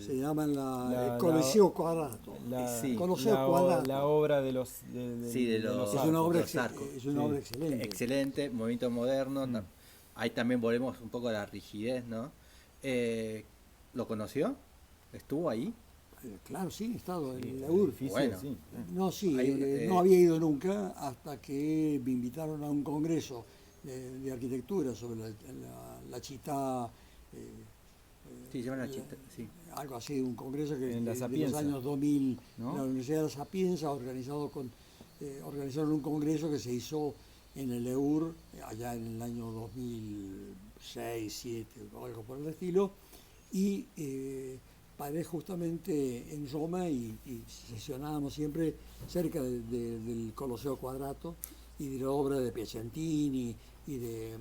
Speaker 3: Se llaman
Speaker 2: La-
Speaker 3: el Coliseo Quadrato.
Speaker 1: Sí.
Speaker 3: Coliseo Quadrato.
Speaker 2: La obra de los
Speaker 1: de los
Speaker 3: Es una obra,
Speaker 1: los arcos.
Speaker 3: es una
Speaker 2: Sí.
Speaker 3: obra excelente.
Speaker 1: Excelente, movimiento moderno.
Speaker 2: Mm.
Speaker 1: Ahí también volvemos un poco a la rigidez, ¿no? ¿Lo conoció? ¿Estuvo ahí?
Speaker 3: Claro, sí, he estado
Speaker 2: Sí,
Speaker 3: en la URF.
Speaker 2: edificio,
Speaker 1: Bueno.
Speaker 2: sí.
Speaker 3: No, sí,
Speaker 1: Hay un,
Speaker 3: no había ido nunca hasta que me invitaron a un congreso de arquitectura sobre la Città,
Speaker 1: Sí, llevan la chita, sí.
Speaker 3: algo así, un congreso
Speaker 2: En la
Speaker 3: de los
Speaker 2: Sapienza,
Speaker 3: años 2000,
Speaker 2: ¿no?
Speaker 3: la Universidad de la Sapienza organizaron un congreso que se hizo en el EUR, allá en el año 2006, 2007, o algo por el estilo, y paré justamente en Roma y sesionábamos siempre cerca del Coloseo Quadrato y de la obra de Piacentini y de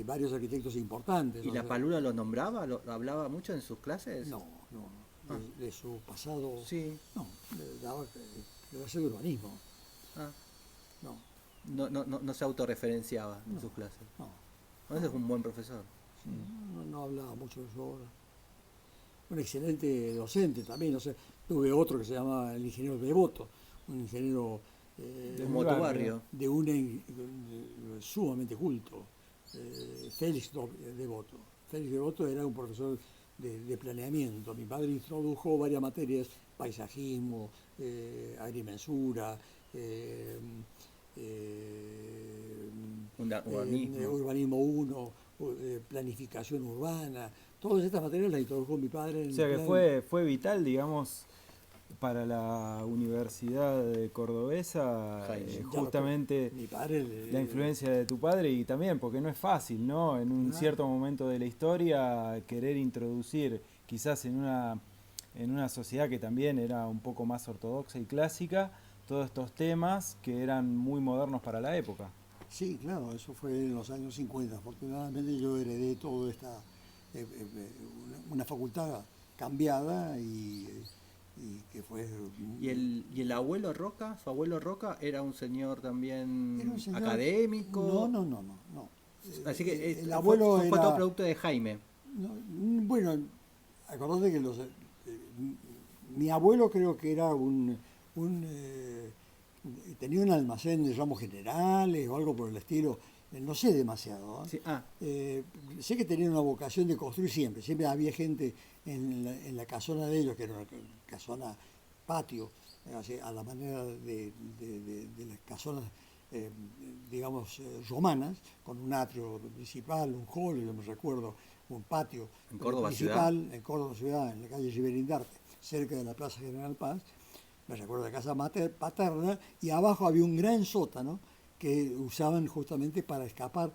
Speaker 3: varios arquitectos importantes.
Speaker 1: ¿Y
Speaker 3: ¿no?
Speaker 1: la Palula lo nombraba? ¿Lo hablaba mucho en sus clases?
Speaker 3: No, no,
Speaker 1: Ah.
Speaker 3: de su pasado,
Speaker 1: Sí.
Speaker 3: no, daba clase de urbanismo,
Speaker 1: Ah.
Speaker 3: no,
Speaker 1: No se autorreferenciaba en
Speaker 3: No.
Speaker 1: sus clases.
Speaker 3: no,
Speaker 1: Ese es un buen profesor.
Speaker 3: no hablaba mucho de su obra. Un excelente docente también, o sea, tuve otro que se llamaba el ingeniero Devoto, un ingeniero
Speaker 2: De
Speaker 1: Como
Speaker 2: mi
Speaker 1: tu
Speaker 2: barrio.
Speaker 1: barrio.
Speaker 3: de sumamente culto, Félix Devoto. Félix Devoto era un profesor de planeamiento. Mi padre introdujo varias materias, paisajismo, agrimensura,
Speaker 1: Urbanismo.
Speaker 3: urbanismo 1, planificación urbana. Todas estas materias las introdujo mi padre en
Speaker 2: O sea que
Speaker 3: plan-
Speaker 2: fue vital, digamos, para la Universidad Cordobesa,
Speaker 1: Jaime.
Speaker 3: Ya lo-
Speaker 2: justamente
Speaker 3: mi padre
Speaker 2: la influencia de tu padre y también, porque no es fácil, ¿no? En un
Speaker 3: Claro.
Speaker 2: cierto momento de la historia querer introducir, quizás en una sociedad que también era un poco más ortodoxa y clásica, todos estos temas que eran muy modernos para la época.
Speaker 3: Sí, claro, eso fue en los años 50. Afortunadamente yo heredé toda esta, una facultad cambiada y que fue...
Speaker 1: ¿Y el abuelo Roca? ¿Su abuelo Roca era un señor también
Speaker 3: Era un señor-
Speaker 1: académico?
Speaker 3: No.
Speaker 1: Así que
Speaker 3: El abuelo
Speaker 1: fue todo
Speaker 3: era...
Speaker 1: producto de Jaime.
Speaker 3: Bueno, acordate que mi abuelo creo que era tenía un almacén de ramos generales o algo por el estilo, no sé demasiado. ¿Eh?
Speaker 1: Sí,
Speaker 3: Sé que tenían una vocación de construir siempre había gente en la casona de ellos, que era una casona patio, así, a la manera de las casonas, digamos, romanas, con un atrio principal, un hall, yo me recuerdo, un patio
Speaker 1: En Córdoba
Speaker 3: principal,
Speaker 1: ciudad.
Speaker 3: en Córdoba ciudad, en la calle Riverindarte, cerca de la Plaza General Paz. Me recuerdo de casa paterna, y abajo había un gran sótano que usaban justamente para escapar,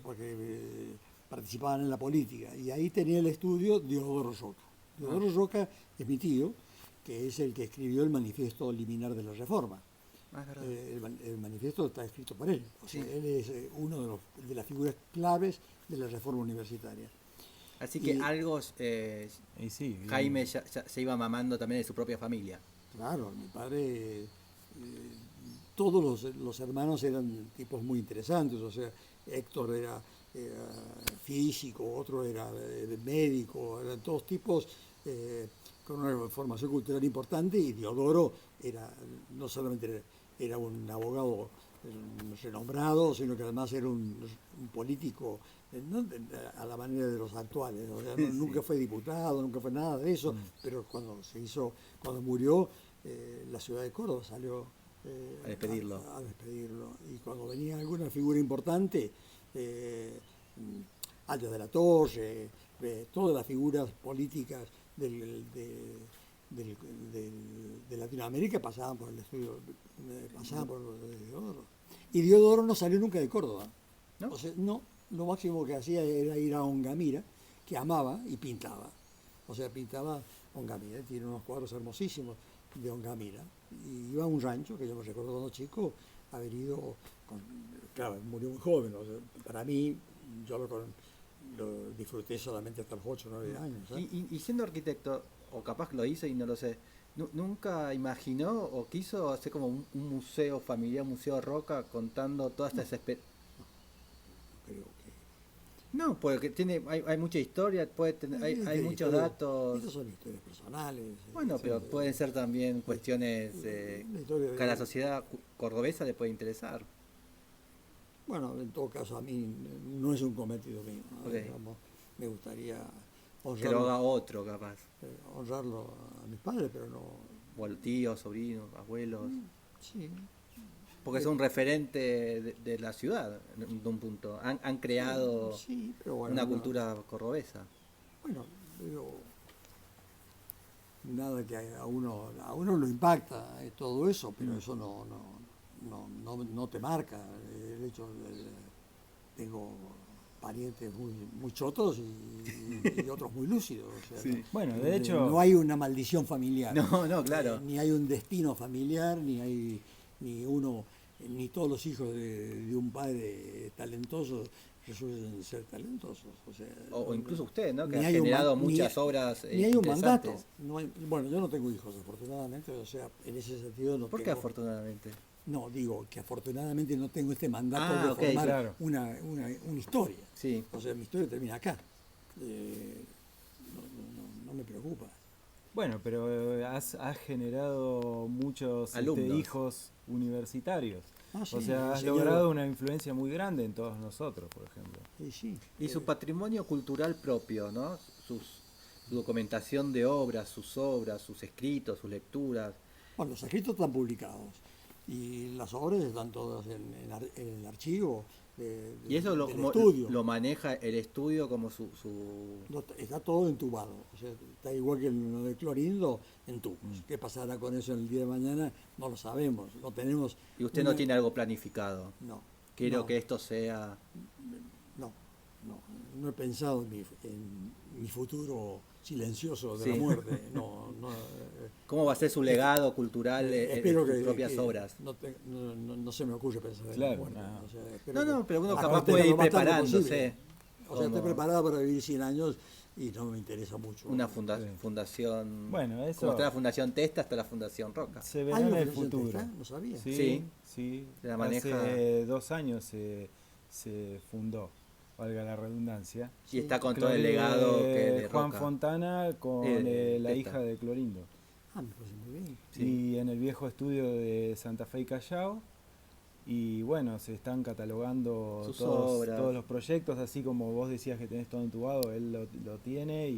Speaker 3: porque participaban en la política. Y ahí tenía el estudio Diodoro Roca. Diodoro Roca es mi tío, que es el que escribió el manifiesto liminar de la Reforma.
Speaker 1: Es verdad.
Speaker 3: El manifiesto está escrito por él. O sea,
Speaker 1: Sí.
Speaker 3: él es uno de las figuras claves de la reforma universitaria.
Speaker 1: Así que
Speaker 3: y-
Speaker 1: algo
Speaker 2: Y sí,
Speaker 1: Jaime ya se iba mamando también de su propia familia.
Speaker 3: Claro, mi padre, todos los hermanos eran tipos muy interesantes, o sea, Héctor era físico, otro era médico, eran todos tipos con una formación cultural importante, y Diodoro no solamente era un abogado renombrado, sino que además era un político no a la manera de los actuales, o sea, nunca fue diputado, nunca fue nada de eso, pero cuando murió, la ciudad de Córdoba salió
Speaker 1: A despedirlo.
Speaker 3: a despedirlo. Y cuando venía alguna figura importante, Aldo de la Torre, todas las figuras políticas de Latinoamérica pasaban por el estudio, pasaban por lo de Diodoro. Y Diodoro no salió nunca de Córdoba.
Speaker 1: ¿No?
Speaker 3: O sea, no, lo máximo que hacía era ir a Ongamira, que amaba y pintaba. O sea, pintaba Ongamira, tiene unos cuadros hermosísimos de Ongamira. Y iba a un rancho, que yo me recuerdo cuando chico, haber ido, claro, murió muy joven. O sea, para mí, yo lo disfruté solamente hasta los 8 o 9 años. ¿eh?
Speaker 1: Y siendo arquitecto, o capaz que lo hizo y no lo sé, ¿nunca imaginó o quiso hacer como un museo familiar, un museo Roca, contando todas estas experiencias?
Speaker 3: Creo que...
Speaker 1: No, porque hay mucha historia, hay muchos datos.
Speaker 3: Estas son historias personales.
Speaker 1: Bueno,
Speaker 3: sí,
Speaker 1: pero pueden ser también cuestiones
Speaker 3: la historia
Speaker 1: que a la sociedad cordobesa le puede interesar.
Speaker 3: Bueno, en todo caso, a mí no es un cometido mío, ¿no?
Speaker 1: Ok.
Speaker 3: Digamos, me gustaría
Speaker 1: que lo haga otro, capaz.
Speaker 3: honrarlo a mis padres, pero no.
Speaker 1: O a los tíos, sobrinos, abuelos.
Speaker 3: Sí.
Speaker 1: Porque son un referente de la ciudad, de un punto. Han creado
Speaker 3: Sí, pero bueno,
Speaker 1: una
Speaker 3: no.
Speaker 1: cultura cordobesa.
Speaker 3: Bueno, digo, nada que a uno lo impacta todo eso, pero eso no te marca. El hecho tengo parientes muy chotos y otros muy lúcidos. O sea,
Speaker 1: Sí.
Speaker 2: Bueno, de hecho...
Speaker 3: no hay una maldición familiar.
Speaker 1: No, claro.
Speaker 3: Ni hay un destino familiar, ni todos los hijos de un padre talentoso resultan ser talentosos. O sea,
Speaker 1: O incluso usted, ¿no? Que
Speaker 3: ni
Speaker 1: ha
Speaker 3: hay un
Speaker 1: generado
Speaker 3: ma-
Speaker 1: muchas obras
Speaker 3: ni hay un mandato.
Speaker 1: interesantes.
Speaker 3: Bueno, yo no tengo hijos, afortunadamente, o sea, en ese sentido no
Speaker 1: ¿Por qué
Speaker 3: tengo.
Speaker 1: afortunadamente?
Speaker 3: No, digo que afortunadamente no tengo este mandato
Speaker 1: Ah,
Speaker 3: de
Speaker 1: ok,
Speaker 3: formar
Speaker 2: claro.
Speaker 3: una historia.
Speaker 1: Sí.
Speaker 3: O sea, mi historia termina acá. No me preocupa.
Speaker 2: Bueno, pero has generado muchos
Speaker 1: Alumnos.
Speaker 2: hijos universitarios.
Speaker 3: Ah, sí,
Speaker 2: O sea, has
Speaker 3: enseñado.
Speaker 2: logrado una influencia muy grande en todos nosotros, por ejemplo.
Speaker 3: Sí.
Speaker 1: Y su patrimonio cultural propio, ¿no? Su documentación de obras, sus escritos, sus lecturas.
Speaker 3: Bueno, los escritos están publicados y las obras están todas en el archivo
Speaker 1: Y eso
Speaker 3: del
Speaker 1: como
Speaker 3: estudio.
Speaker 1: lo maneja el estudio como su...
Speaker 3: No, está todo entubado, o sea, está igual que lo de Clorindo, en tubos. ¿Qué pasará con eso en el día de mañana? No lo sabemos, no tenemos...
Speaker 1: Y usted no tiene algo planificado.
Speaker 3: No.
Speaker 1: Quiero
Speaker 3: no,
Speaker 1: que esto sea...
Speaker 3: no he pensado en mi futuro silencioso de
Speaker 1: Sí.
Speaker 3: la muerte.
Speaker 1: ¿Cómo va a ser su legado cultural en
Speaker 3: espero
Speaker 1: sus
Speaker 3: que
Speaker 1: propias obras?
Speaker 3: no se me ocurre pensar en
Speaker 2: Claro,
Speaker 3: la muerte.
Speaker 2: no.
Speaker 3: O sea, espero
Speaker 1: No, pero uno
Speaker 3: que
Speaker 1: capaz
Speaker 3: aparte
Speaker 1: puede
Speaker 3: lo
Speaker 1: ir
Speaker 3: más tarde
Speaker 1: preparándose.
Speaker 3: posible. O sea, estoy
Speaker 1: Como
Speaker 3: preparado para vivir 100 años y no me interesa mucho.
Speaker 1: una
Speaker 2: Sí.
Speaker 1: fundación...
Speaker 2: Bueno, eso
Speaker 1: Como está la Fundación Testa, está la Fundación Roca.
Speaker 2: se verá
Speaker 3: ¿Hay
Speaker 2: en
Speaker 3: una
Speaker 2: el
Speaker 3: fundación
Speaker 2: futuro.
Speaker 3: Testa? No sabía.
Speaker 2: Sí,
Speaker 1: Sí.
Speaker 2: sí.
Speaker 1: La maneja-
Speaker 2: Hace 2 años se fundó, valga la redundancia.
Speaker 1: Y está con todo el legado que de
Speaker 2: Juan
Speaker 1: Roca.
Speaker 2: Fontana con la
Speaker 1: Testa.
Speaker 2: hija de Clorindo.
Speaker 3: Ah, me parece muy bien.
Speaker 1: Sí.
Speaker 2: Y en el viejo estudio de Santa Fe y Callao. Y bueno, se están catalogando
Speaker 1: Sus
Speaker 2: todos
Speaker 1: obras.
Speaker 2: los proyectos, así como vos decías que tenés todo entubado, él lo tiene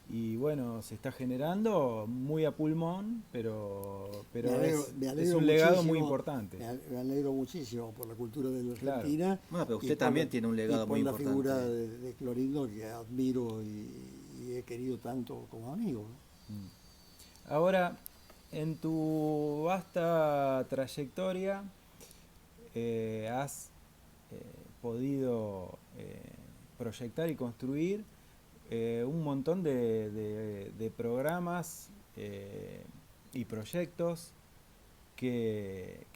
Speaker 2: y bueno, se está generando muy a pulmón, pero
Speaker 3: Me
Speaker 2: es
Speaker 3: alegro
Speaker 2: un legado
Speaker 3: muchísimo,
Speaker 2: muy importante.
Speaker 3: Me alegro muchísimo por la cultura de la
Speaker 2: Claro.
Speaker 3: Argentina.
Speaker 1: Bueno, pero
Speaker 3: y
Speaker 1: usted
Speaker 3: por
Speaker 1: también tiene un legado
Speaker 3: y por
Speaker 1: muy
Speaker 3: la
Speaker 1: importante.
Speaker 3: figura de Clorindo que admiro y he querido tanto como amigo. ¿no?
Speaker 2: Ahora, en tu vasta trayectoria, has podido proyectar y construir un montón de programas y proyectos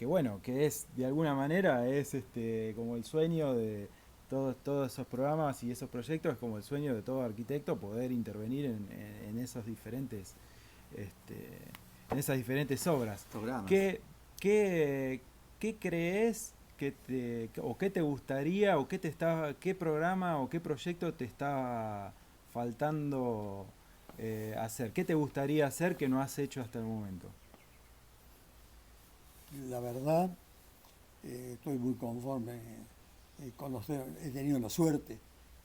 Speaker 2: bueno, que es de alguna manera es como el sueño de todos esos programas y esos proyectos, es como el sueño de todo arquitecto poder intervenir en esos diferentes en esas diferentes obras.
Speaker 1: Programas.
Speaker 2: ¿Qué crees o qué te gustaría o qué programa o qué proyecto te está faltando hacer? ¿Qué te gustaría hacer que no has hecho hasta el momento?
Speaker 3: La verdad, estoy muy conforme he tenido la suerte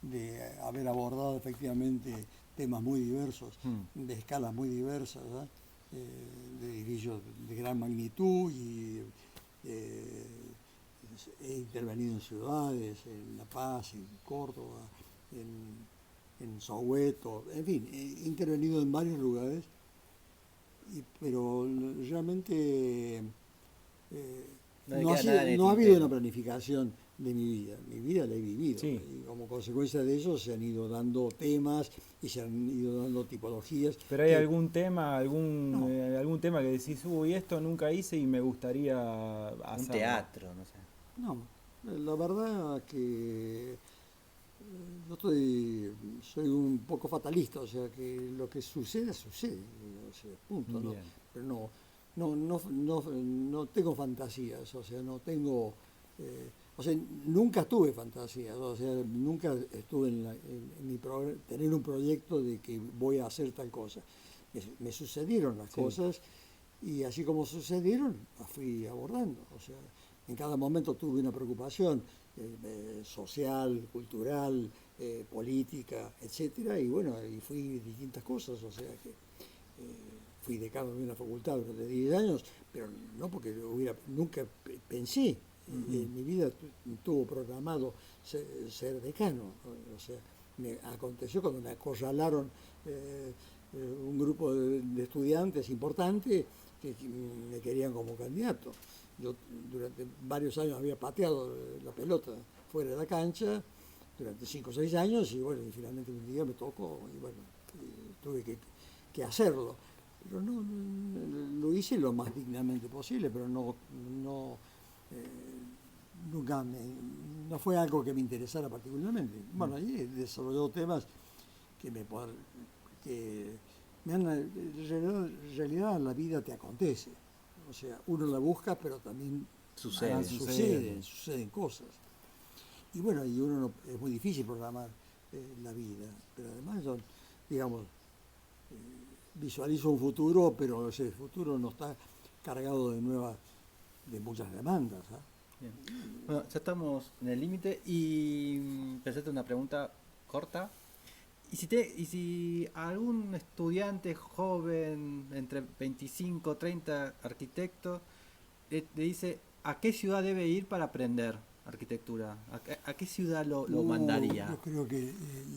Speaker 3: de haber abordado efectivamente temas muy diversos, de escalas muy diversas, ¿verdad? De edificios de gran magnitud y he intervenido en ciudades, en La Paz, en Córdoba, en Soweto, en fin, he intervenido en varios lugares, pero realmente
Speaker 1: No le
Speaker 3: no
Speaker 1: queda nada en el
Speaker 3: ha habido
Speaker 1: tintero.
Speaker 3: una planificación de mi vida la he vivido,
Speaker 2: Sí.
Speaker 3: y como consecuencia de eso se han ido dando temas y se han ido dando tipologías.
Speaker 2: ¿Pero hay
Speaker 3: que-
Speaker 2: algún tema,
Speaker 3: No.
Speaker 2: algún tema que decís, uy, esto nunca hice y me gustaría
Speaker 1: Un
Speaker 2: hacerlo"?
Speaker 1: teatro, no sé.
Speaker 3: No, la verdad que yo soy un poco fatalista, o sea que lo que sucede, sucede, o sea, punto, ¿no?
Speaker 2: Bien.
Speaker 3: Pero no tengo fantasías, o sea, no tengo, o sea, nunca tuve fantasías, o sea, nunca estuve tener un proyecto de que voy a hacer tal cosa. Me sucedieron las
Speaker 2: Sí.
Speaker 3: cosas y así como sucedieron, las fui abordando, o sea, en cada momento tuve una preocupación social, cultural, política, etcétera, y bueno, y fui distintas cosas, o sea que fui decano de una facultad durante 10 años, pero no porque nunca pensé en mi vida tuvo programado ser decano, o sea, me aconteció cuando me acorralaron un grupo de estudiantes importante que me querían como candidato. Yo durante varios años había pateado la pelota fuera de la cancha, durante 5 o 6 años, y bueno, y finalmente un día me tocó, y bueno, tuve que hacerlo. Pero lo hice lo más dignamente posible, pero nunca no fue algo que me interesara particularmente. Bueno, ahí he desarrollado temas que me han, en realidad la vida te acontece. O sea, uno la busca, pero también suceden cosas. Y bueno, y es muy difícil programar la vida, pero además yo, digamos, visualizo un futuro, pero ese futuro no está cargado de muchas demandas.
Speaker 1: Bien. Bueno, ya estamos en el límite y pensate una pregunta corta. ¿Y si algún estudiante joven, entre 25 30 arquitecto, le dice a qué ciudad debe ir para aprender arquitectura? ¿A qué ciudad lo mandaría?
Speaker 3: Yo creo que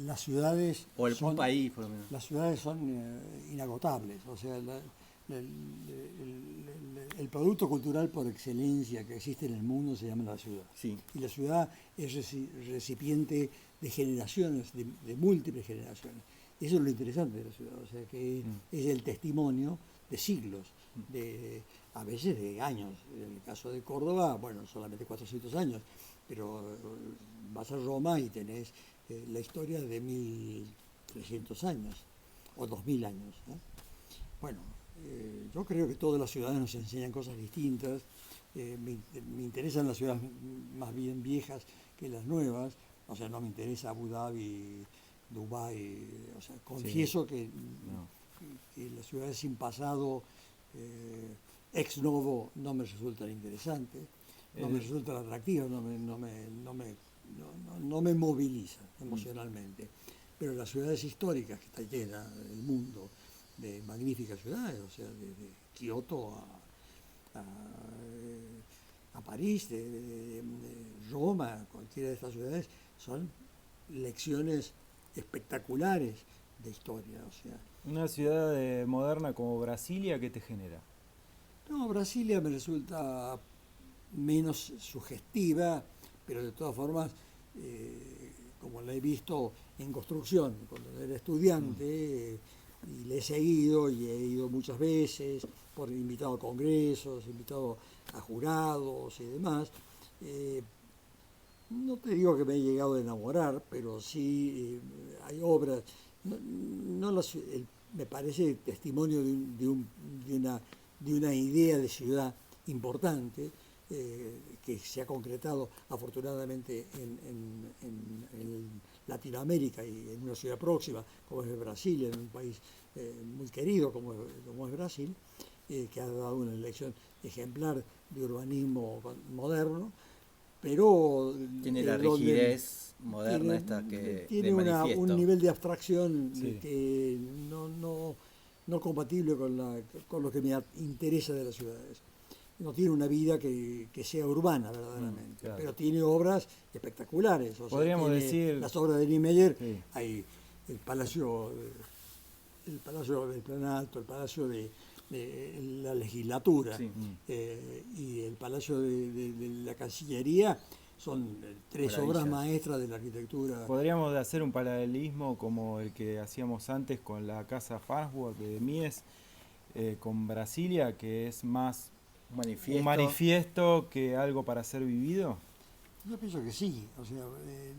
Speaker 3: las ciudades
Speaker 1: O algún país, por lo menos.
Speaker 3: Las ciudades son inagotables, o sea, el producto cultural por excelencia que existe en el mundo se llama la ciudad.
Speaker 1: Sí.
Speaker 3: Y la ciudad es recipiente de generaciones, de múltiples generaciones. Eso es lo interesante de la ciudad, o sea, que es el testimonio de siglos, a veces de años. En el caso de Córdoba, bueno, solamente 400 años, pero vas a Roma y tenés la historia de 1300 años o 2000 años. Bueno, yo creo que todas las ciudades nos enseñan cosas distintas. Me interesan las ciudades más bien viejas que las nuevas. O sea, no me interesa Abu Dhabi, Dubái. O sea, confieso que las ciudades sin pasado, ex novo, no me resultan interesantes, no me resultan atractivas, no me movilizan emocionalmente. Pero las ciudades históricas, que está llena el mundo de magníficas ciudades, o sea, de Kioto a París, de Roma, cualquiera de estas ciudades, son lecciones espectaculares de historia. O sea,
Speaker 2: una ciudad moderna como Brasilia, ¿qué te genera?
Speaker 3: No, Brasilia me resulta menos sugestiva, pero de todas formas, como la he visto en construcción, cuando era estudiante, y le he seguido y he ido muchas veces, invitado a congresos, invitado a jurados y demás, no te digo que me he llegado a enamorar, pero sí hay obras, me parece testimonio de una idea de ciudad importante, que se ha concretado afortunadamente en Latinoamérica y en una ciudad próxima, como es Brasilia, en un país muy querido como es Brasil, que ha dado una elección ejemplar de urbanismo moderno, pero
Speaker 1: tiene la rigidez moderna
Speaker 3: tiene un nivel de abstracción que no compatible con lo que me interesa de las ciudades. No tiene una vida que sea urbana verdaderamente, claro. Pero tiene obras espectaculares. O
Speaker 2: podríamos decir
Speaker 3: las obras de Niemeyer, hay el Palacio del Planalto, el Palacio de la Legislatura y el Palacio de la Cancillería. Son tres obras maestras de la arquitectura.
Speaker 2: Podríamos hacer un paralelismo como el que hacíamos antes con la Casa Farnsworth de Mies, con Brasilia, que es más un manifiesto que algo para ser vivido.
Speaker 3: Yo pienso que sí, o sea,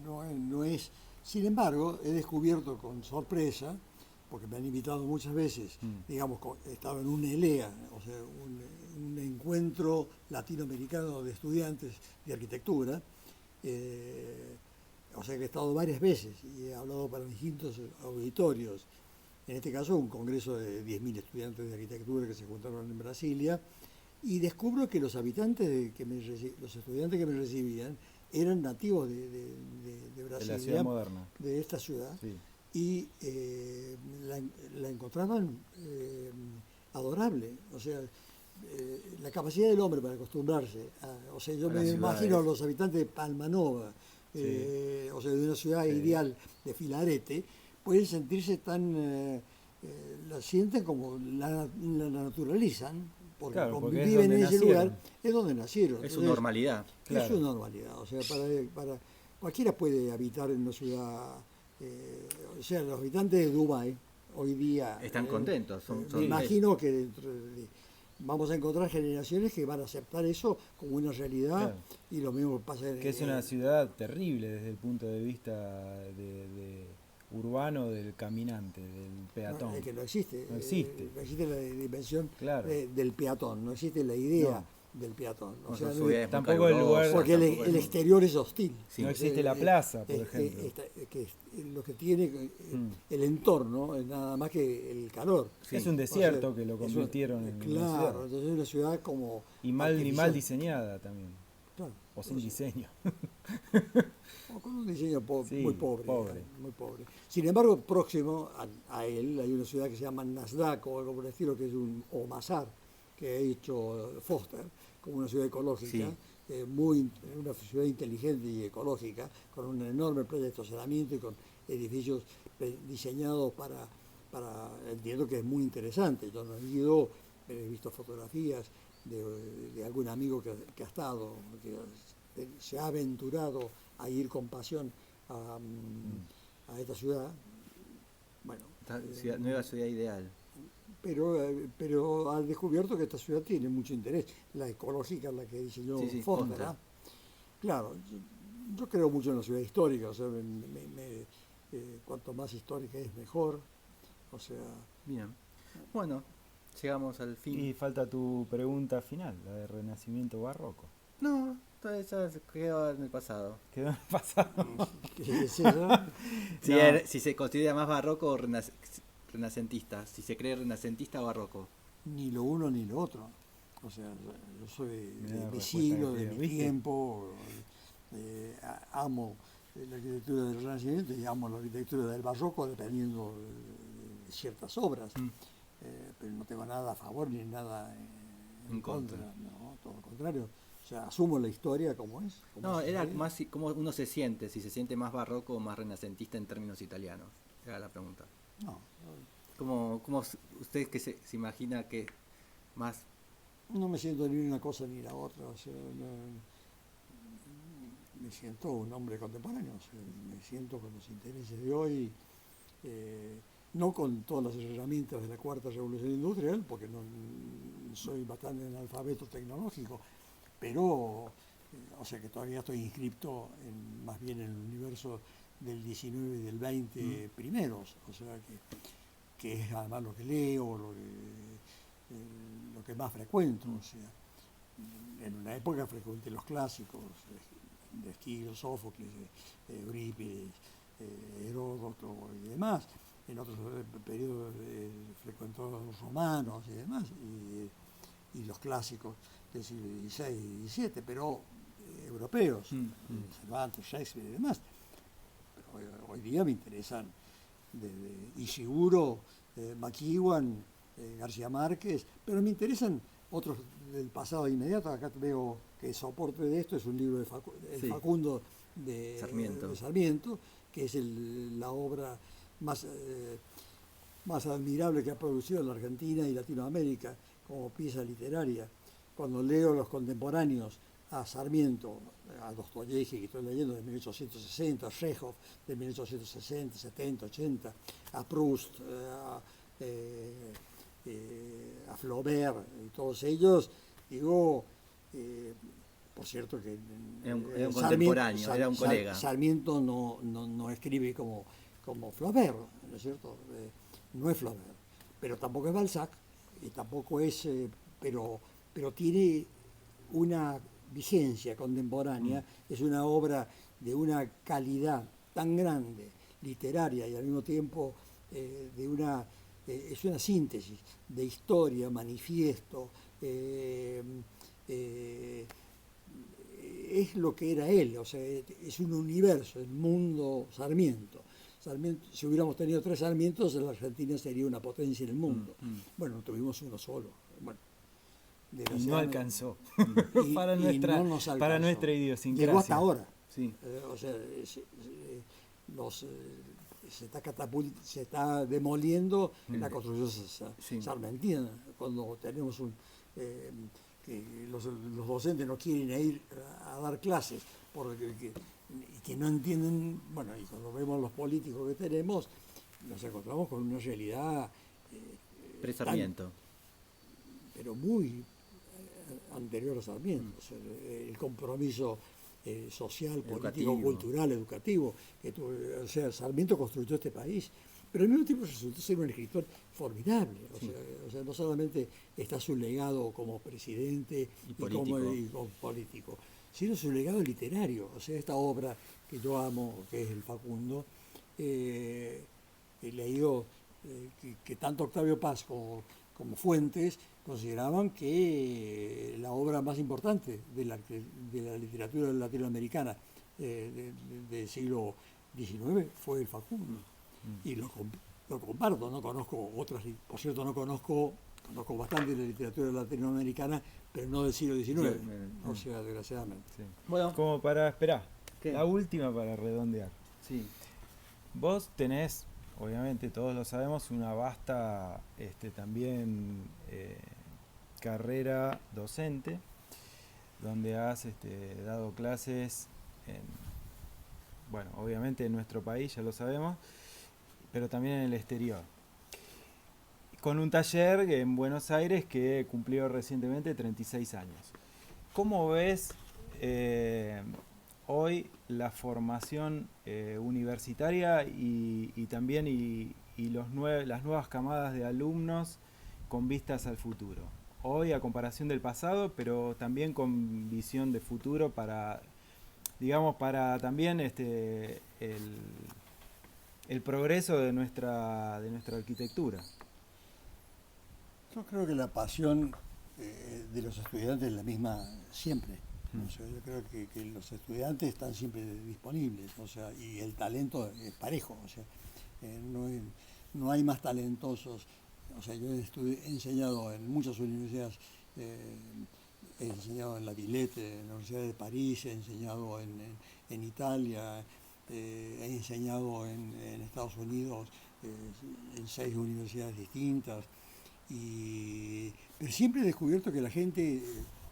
Speaker 3: no es. Sin embargo, he descubierto con sorpresa, porque me han invitado muchas veces, digamos, he estado en un ELEA, o sea, un encuentro latinoamericano de estudiantes de arquitectura, o sea que he estado varias veces y he hablado para distintos auditorios. En este caso, un congreso de 10.000 estudiantes de arquitectura que se juntaron en Brasilia, y descubro que los estudiantes que me recibían, eran nativos de
Speaker 2: De
Speaker 3: Brasil,
Speaker 2: la ciudad moderna.
Speaker 3: de esta ciudad,
Speaker 2: Sí.
Speaker 3: y la encontraban adorable. O sea, la capacidad del hombre para acostumbrarse o sea, yo
Speaker 1: A
Speaker 3: me
Speaker 1: las
Speaker 3: imagino a
Speaker 1: ciudades.
Speaker 3: los habitantes de Palmanova, o sea, de una ciudad
Speaker 2: Sí.
Speaker 3: ideal de Filarete, pueden sentirse tan, la sienten como la naturalizan, porque
Speaker 2: Claro,
Speaker 3: como
Speaker 2: porque es
Speaker 3: viven
Speaker 2: donde
Speaker 3: en ese
Speaker 2: nacieron.
Speaker 3: lugar, es donde nacieron.
Speaker 1: Es su
Speaker 3: Entonces,
Speaker 1: normalidad.
Speaker 3: es su
Speaker 2: Claro.
Speaker 3: normalidad. O sea, para cualquiera puede habitar en una ciudad, o sea, los habitantes de Dubái hoy día
Speaker 1: Están contentos.
Speaker 3: me imagino que vamos a encontrar generaciones que van a aceptar eso como una realidad,
Speaker 2: Claro.
Speaker 3: y lo mismo pasa
Speaker 2: Que es una ciudad terrible desde el punto de vista de urbano del caminante, del peatón.
Speaker 3: es que no existe.
Speaker 2: No existe.
Speaker 3: No existe la dimensión
Speaker 2: Claro.
Speaker 3: del peatón, no existe la idea del peatón. O
Speaker 1: No,
Speaker 3: sea,
Speaker 1: son ciudades muy
Speaker 2: tampoco el lugar-
Speaker 1: calurosas,
Speaker 3: porque
Speaker 1: tampoco
Speaker 3: el exterior es hostil.
Speaker 1: Sí.
Speaker 2: No existe la plaza, por ejemplo.
Speaker 3: Lo que tiene el entorno es nada más que el calor.
Speaker 1: Sí.
Speaker 2: Es un desierto
Speaker 3: O sea,
Speaker 2: que lo
Speaker 3: es una-
Speaker 2: convirtieron en una
Speaker 3: Claro,
Speaker 2: ciudad.
Speaker 3: entonces es una ciudad como
Speaker 2: Y mal
Speaker 3: artificial.
Speaker 2: diseñada también.
Speaker 3: Claro.
Speaker 2: O sin diseño.
Speaker 3: O con un diseño
Speaker 2: Sí,
Speaker 3: muy pobre,
Speaker 2: pobre.
Speaker 3: muy pobre. Sin embargo, próximo a él hay una ciudad que se llama Nasdaq o algo por el estilo, que es o Mazar, que ha hecho Foster, como una ciudad ecológica,
Speaker 1: Sí.
Speaker 3: una ciudad inteligente y ecológica, con una enorme playa de estacionamiento y con edificios diseñados entiendo que es muy interesante. Yo no he ido, he visto fotografías de algún amigo que ha estado, que se ha aventurado a ir con pasión a esta ciudad. Bueno,
Speaker 1: Nueva ciudad ideal.
Speaker 3: pero ha descubierto que esta ciudad tiene mucho interés, la ecológica, la que diseñó
Speaker 1: Sí, sí,
Speaker 3: Foster.
Speaker 1: Foster.
Speaker 3: ¿Ah? Claro, yo creo mucho en la ciudad histórica, o sea, cuanto más histórica es mejor, o sea,
Speaker 1: Bien. Bueno, llegamos al fin.
Speaker 2: Y falta tu pregunta final, la de renacimiento barroco.
Speaker 1: No, todo eso se quedó en el pasado.
Speaker 2: Quedó en el pasado.
Speaker 3: ¿qué es eso?
Speaker 1: Si se considera más barroco o renacentista. Si se cree renacentista o barroco.
Speaker 3: Ni lo uno ni lo otro. O sea, yo soy
Speaker 2: Mirá
Speaker 3: de
Speaker 2: la
Speaker 3: mi
Speaker 2: respuesta
Speaker 3: siglo,
Speaker 2: que
Speaker 3: de
Speaker 2: dio,
Speaker 3: mi
Speaker 2: ¿viste?
Speaker 3: tiempo, amo la arquitectura del Renacimiento y amo la arquitectura del Barroco, dependiendo de ciertas obras. Pero no tengo nada a favor ni nada en contra. No, todo lo contrario. O sea, asumo la historia como es.
Speaker 1: No, era
Speaker 3: sucede.
Speaker 1: más como uno se siente, si se siente más barroco o más renacentista en términos italianos. Era la pregunta.
Speaker 3: No,
Speaker 1: ¿Cómo usted que se imagina que más...
Speaker 3: no me siento ni una cosa ni la otra. O sea, me siento un hombre contemporáneo. O sea, me siento con los intereses de hoy. No con todas las herramientas de la cuarta revolución industrial, porque no soy bastante analfabeto tecnológico, pero, o sea que todavía estoy inscripto más bien en el universo del 19 y del 20 primeros, o sea que es además lo que leo, lo que más frecuento, o sea, en una época frecuenté los clásicos, de Esquilo, Sófocles, Eurípides, Heródoto y demás. En otros periodos frecuentó a los romanos y demás, y los clásicos del siglo XVI y XVII, pero europeos, Cervantes, Shakespeare y demás. Pero hoy día me interesan desde Ishiguro, McEwan, García Márquez, pero me interesan otros del pasado inmediato. Acá veo que el soporte de esto es un libro de
Speaker 1: Sí.
Speaker 3: Facundo de
Speaker 1: Sarmiento.
Speaker 3: Sarmiento, que es la obra más admirable que ha producido la Argentina y Latinoamérica como pieza literaria. Cuando leo los contemporáneos a Sarmiento, a Dostoyevsky, que estoy leyendo de 1860, a Chekhov de 1860, 70, 80, a Proust, a Flaubert y todos ellos, digo, por cierto que
Speaker 1: Era un contemporáneo, era un colega.
Speaker 3: Sarmiento no escribe como Flaubert, ¿no es cierto? No es Flaubert, pero tampoco es Balzac, y tampoco es, pero tiene una vigencia contemporánea, es una obra de una calidad tan grande, literaria, y al mismo tiempo es una síntesis de historia, manifiesto, es lo que era él, o sea, es un universo, el mundo Sarmiento. Sarmiento, si hubiéramos tenido 3 Sarmientos, la Argentina sería una potencia en el mundo. Bueno, tuvimos uno solo. Bueno,
Speaker 2: y no alcanzó para,
Speaker 3: y
Speaker 2: nuestra,
Speaker 3: no nos alcanzó.
Speaker 2: Para nuestra idiosincrasia.
Speaker 3: Llegó hasta ahora.
Speaker 2: Sí.
Speaker 3: O sea, se está demoliendo la construcción sarmentina. Cuando tenemos que los docentes no quieren ir a dar clases porque que no entienden, bueno, y cuando vemos los políticos que tenemos, nos encontramos con una realidad
Speaker 1: Pre-Sarmiento.
Speaker 3: pero muy anterior a Sarmiento. O sea, el compromiso social, político, cultural, educativo. O sea, Sarmiento construyó este país, pero al mismo tiempo resultó ser un escritor formidable. O sea, no solamente está su legado como presidente y como político, sino su legado literario. O sea, esta obra que yo amo, que es el Facundo, he leído que tanto Octavio Paz como Fuentes consideraban que la obra más importante de la literatura latinoamericana del siglo XIX fue el Facundo. Y lo comparto, no conozco otras, por cierto conozco bastante de la literatura latinoamericana, pero no del siglo XIX, o sea, desgraciadamente.
Speaker 2: Sí.
Speaker 1: Bueno,
Speaker 2: como para esperar,
Speaker 1: ¿qué?
Speaker 2: La última para redondear.
Speaker 1: Sí.
Speaker 2: Vos tenés, obviamente todos lo sabemos, una vasta también carrera docente, donde has dado clases bueno, obviamente en nuestro país, ya lo sabemos, pero también en el exterior. Con un taller en Buenos Aires que cumplió recientemente 36 años. ¿Cómo ves hoy la formación universitaria y también las nuevas camadas de alumnos con vistas al futuro? Hoy a comparación del pasado, pero también con visión de futuro para, digamos, para también el progreso de nuestra arquitectura.
Speaker 3: Yo creo que la pasión de los estudiantes es la misma siempre. O sea, yo creo que los estudiantes están siempre disponibles, o sea, y el talento es parejo, o sea, no hay más talentosos. O sea, yo he enseñado en muchas universidades, he enseñado en la Villette, en la Universidad de París, he enseñado en Italia, he enseñado en Estados Unidos, en 6 universidades distintas, pero siempre he descubierto que la gente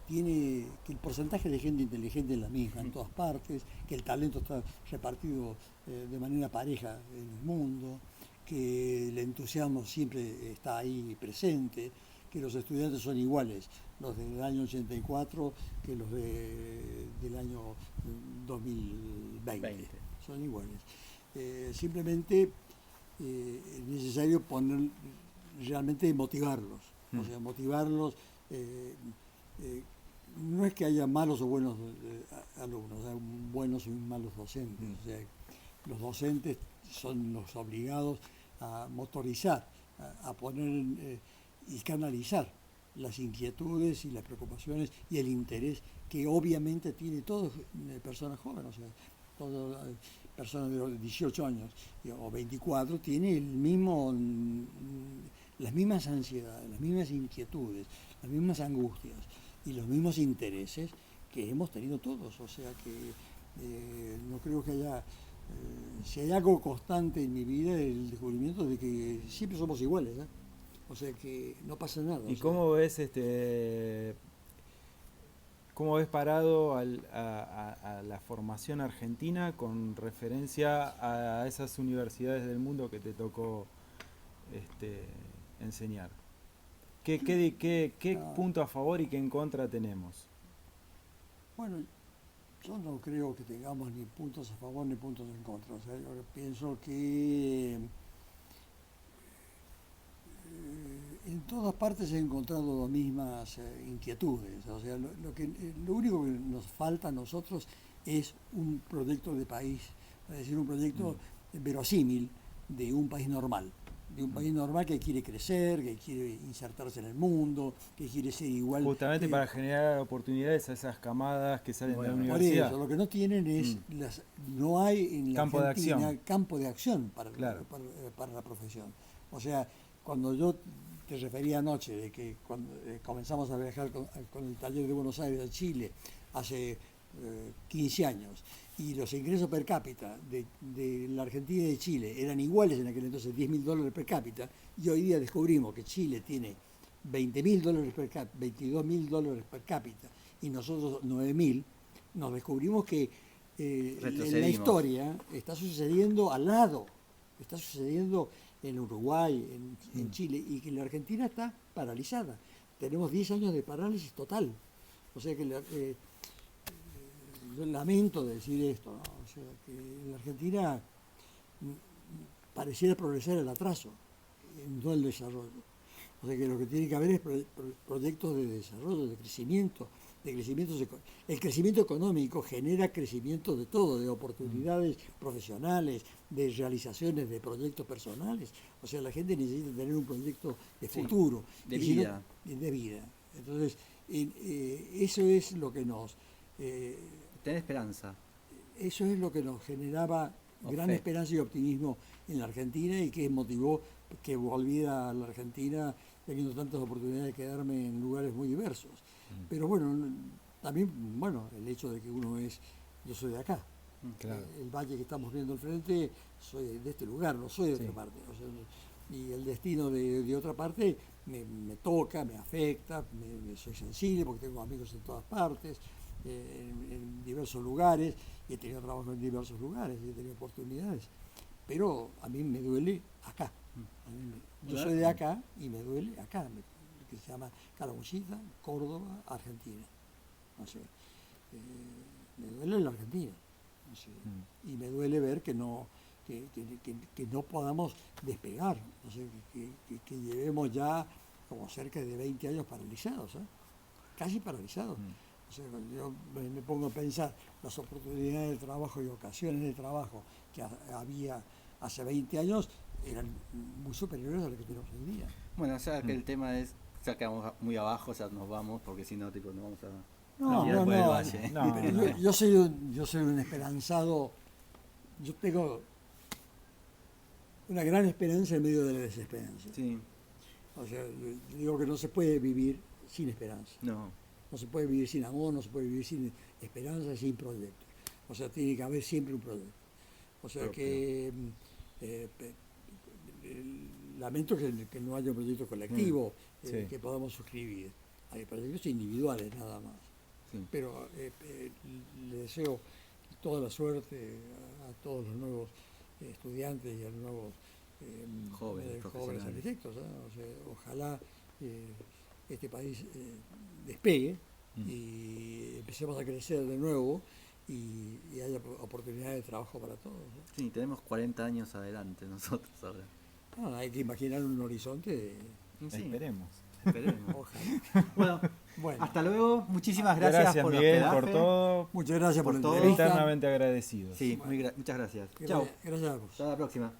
Speaker 3: que el porcentaje de gente inteligente es la misma en todas partes, que el talento está repartido de manera pareja en el mundo, que el entusiasmo siempre está ahí presente, que los estudiantes son iguales, los del año 84 que los del año 2020, son iguales. Simplemente es necesario realmente motivarlos, o sea, motivarlos. No es que haya malos o buenos alumnos, hay buenos y malos docentes. O sea, los docentes son los obligados a motorizar, a poner y canalizar las inquietudes y las preocupaciones y el interés que obviamente tiene todas personas jóvenes, o sea, todas personas de 18 años o 24 tiene las mismas ansiedades, las mismas inquietudes, las mismas angustias y los mismos intereses que hemos tenido todos. O sea que no creo que haya, si hay algo constante en mi vida, el descubrimiento de que siempre somos iguales, ¿eh? O sea que no pasa nada.
Speaker 2: ¿Y cómo ves cómo ves parado a la formación argentina con referencia a esas universidades del mundo que te tocó enseñar? ¿Qué punto a favor y qué en contra tenemos?
Speaker 3: Bueno, yo no creo que tengamos ni puntos a favor ni puntos en contra. O sea, yo pienso que en todas partes he encontrado las mismas inquietudes. O sea, lo único que nos falta a nosotros es un proyecto de país, es decir, un proyecto verosímil de un país normal. de un país normal que quiere crecer, que quiere insertarse en el mundo, que quiere ser igual.
Speaker 2: Justamente para generar oportunidades a esas camadas que salen de la
Speaker 3: Por
Speaker 2: universidad.
Speaker 3: eso, lo que no tienen es, no hay en la
Speaker 2: Campo de
Speaker 3: Argentina
Speaker 2: acción.
Speaker 3: campo de acción para,
Speaker 2: Claro.
Speaker 3: para la profesión. O sea, cuando yo te refería anoche de que cuando comenzamos a viajar con el taller de Buenos Aires a Chile hace 15 años, y los ingresos per cápita de la Argentina y de Chile eran iguales en aquel entonces, $10.000 per cápita, y hoy día descubrimos que Chile tiene $20.000 per cápita, $22.000 per cápita, y nosotros 9.000, nos descubrimos que en la historia está sucediendo al lado, está sucediendo en Uruguay, en Chile, y que la Argentina está paralizada. Tenemos 10 años de parálisis total. O sea que yo lamento decir esto, ¿no? O sea, que en la Argentina pareciera progresar el atraso, no el desarrollo. O sea que lo que tiene que haber es proyectos de desarrollo, de crecimiento. El crecimiento económico genera crecimiento de todo, de oportunidades profesionales, de realizaciones de proyectos personales. O sea, la gente necesita tener un proyecto de futuro.
Speaker 1: De vida.
Speaker 3: De vida. Entonces, eso es lo que nos...
Speaker 1: Tener esperanza.
Speaker 3: Eso es lo que nos generaba gran esperanza y optimismo en la Argentina y que motivó que volviera a la Argentina teniendo tantas oportunidades de quedarme en lugares muy diversos. Pero bueno, también, bueno, el hecho de que yo soy de acá.
Speaker 2: Claro.
Speaker 3: El valle que estamos viendo al frente, soy de este lugar, no soy de otra parte. O sea, y el destino de otra parte me toca, me afecta, soy sensible porque tengo amigos en todas partes, en diversos lugares, y he tenido trabajo en diversos lugares, y he tenido oportunidades. Pero a mí me duele acá. Yo soy de acá y me duele acá, que se llama Calamuchita, Córdoba, Argentina. O sea, me duele la Argentina. O sea, y me duele ver que no podamos despegar, o sea, que llevemos ya como cerca de 20 años paralizados, casi paralizados. O sea, yo me pongo a pensar las oportunidades de trabajo y ocasiones de trabajo que había hace 20 años eran muy superiores a lo que tenemos hoy día.
Speaker 1: Bueno, o sea que el tema es, ya quedamos muy abajo, o sea, nos vamos, porque si no, tipo, no vamos a...
Speaker 3: No. Yo soy un esperanzado, yo tengo una gran esperanza en medio de la desesperanza.
Speaker 1: Sí.
Speaker 3: O sea, yo digo que no se puede vivir sin esperanza.
Speaker 1: No.
Speaker 3: No se puede vivir sin amor, no se puede vivir sin esperanza, sin proyectos. O sea, tiene que haber siempre un proyecto. O sea que lamento que no haya un proyecto colectivo que podamos suscribir. Hay proyectos individuales nada más. Sí. Pero le deseo toda la suerte a todos los nuevos estudiantes y a los nuevos jóvenes arquitectos. O sea, ojalá este país despegue y empecemos a crecer de nuevo y haya oportunidades de trabajo para todos.
Speaker 1: Sí, tenemos 40 años adelante nosotros ahora.
Speaker 3: Hay que imaginar un horizonte.
Speaker 1: Sí.
Speaker 2: Esperemos.
Speaker 3: Ojalá.
Speaker 1: Bueno, hasta luego. Muchísimas gracias por
Speaker 2: Miguel,
Speaker 1: el hospedaje.
Speaker 2: por todo.
Speaker 3: Muchas gracias por
Speaker 1: todo.
Speaker 3: todo.
Speaker 2: Eternamente agradecido.
Speaker 1: Sí, muchas gracias.
Speaker 3: Chao. Gracias a vos.
Speaker 1: Hasta la próxima.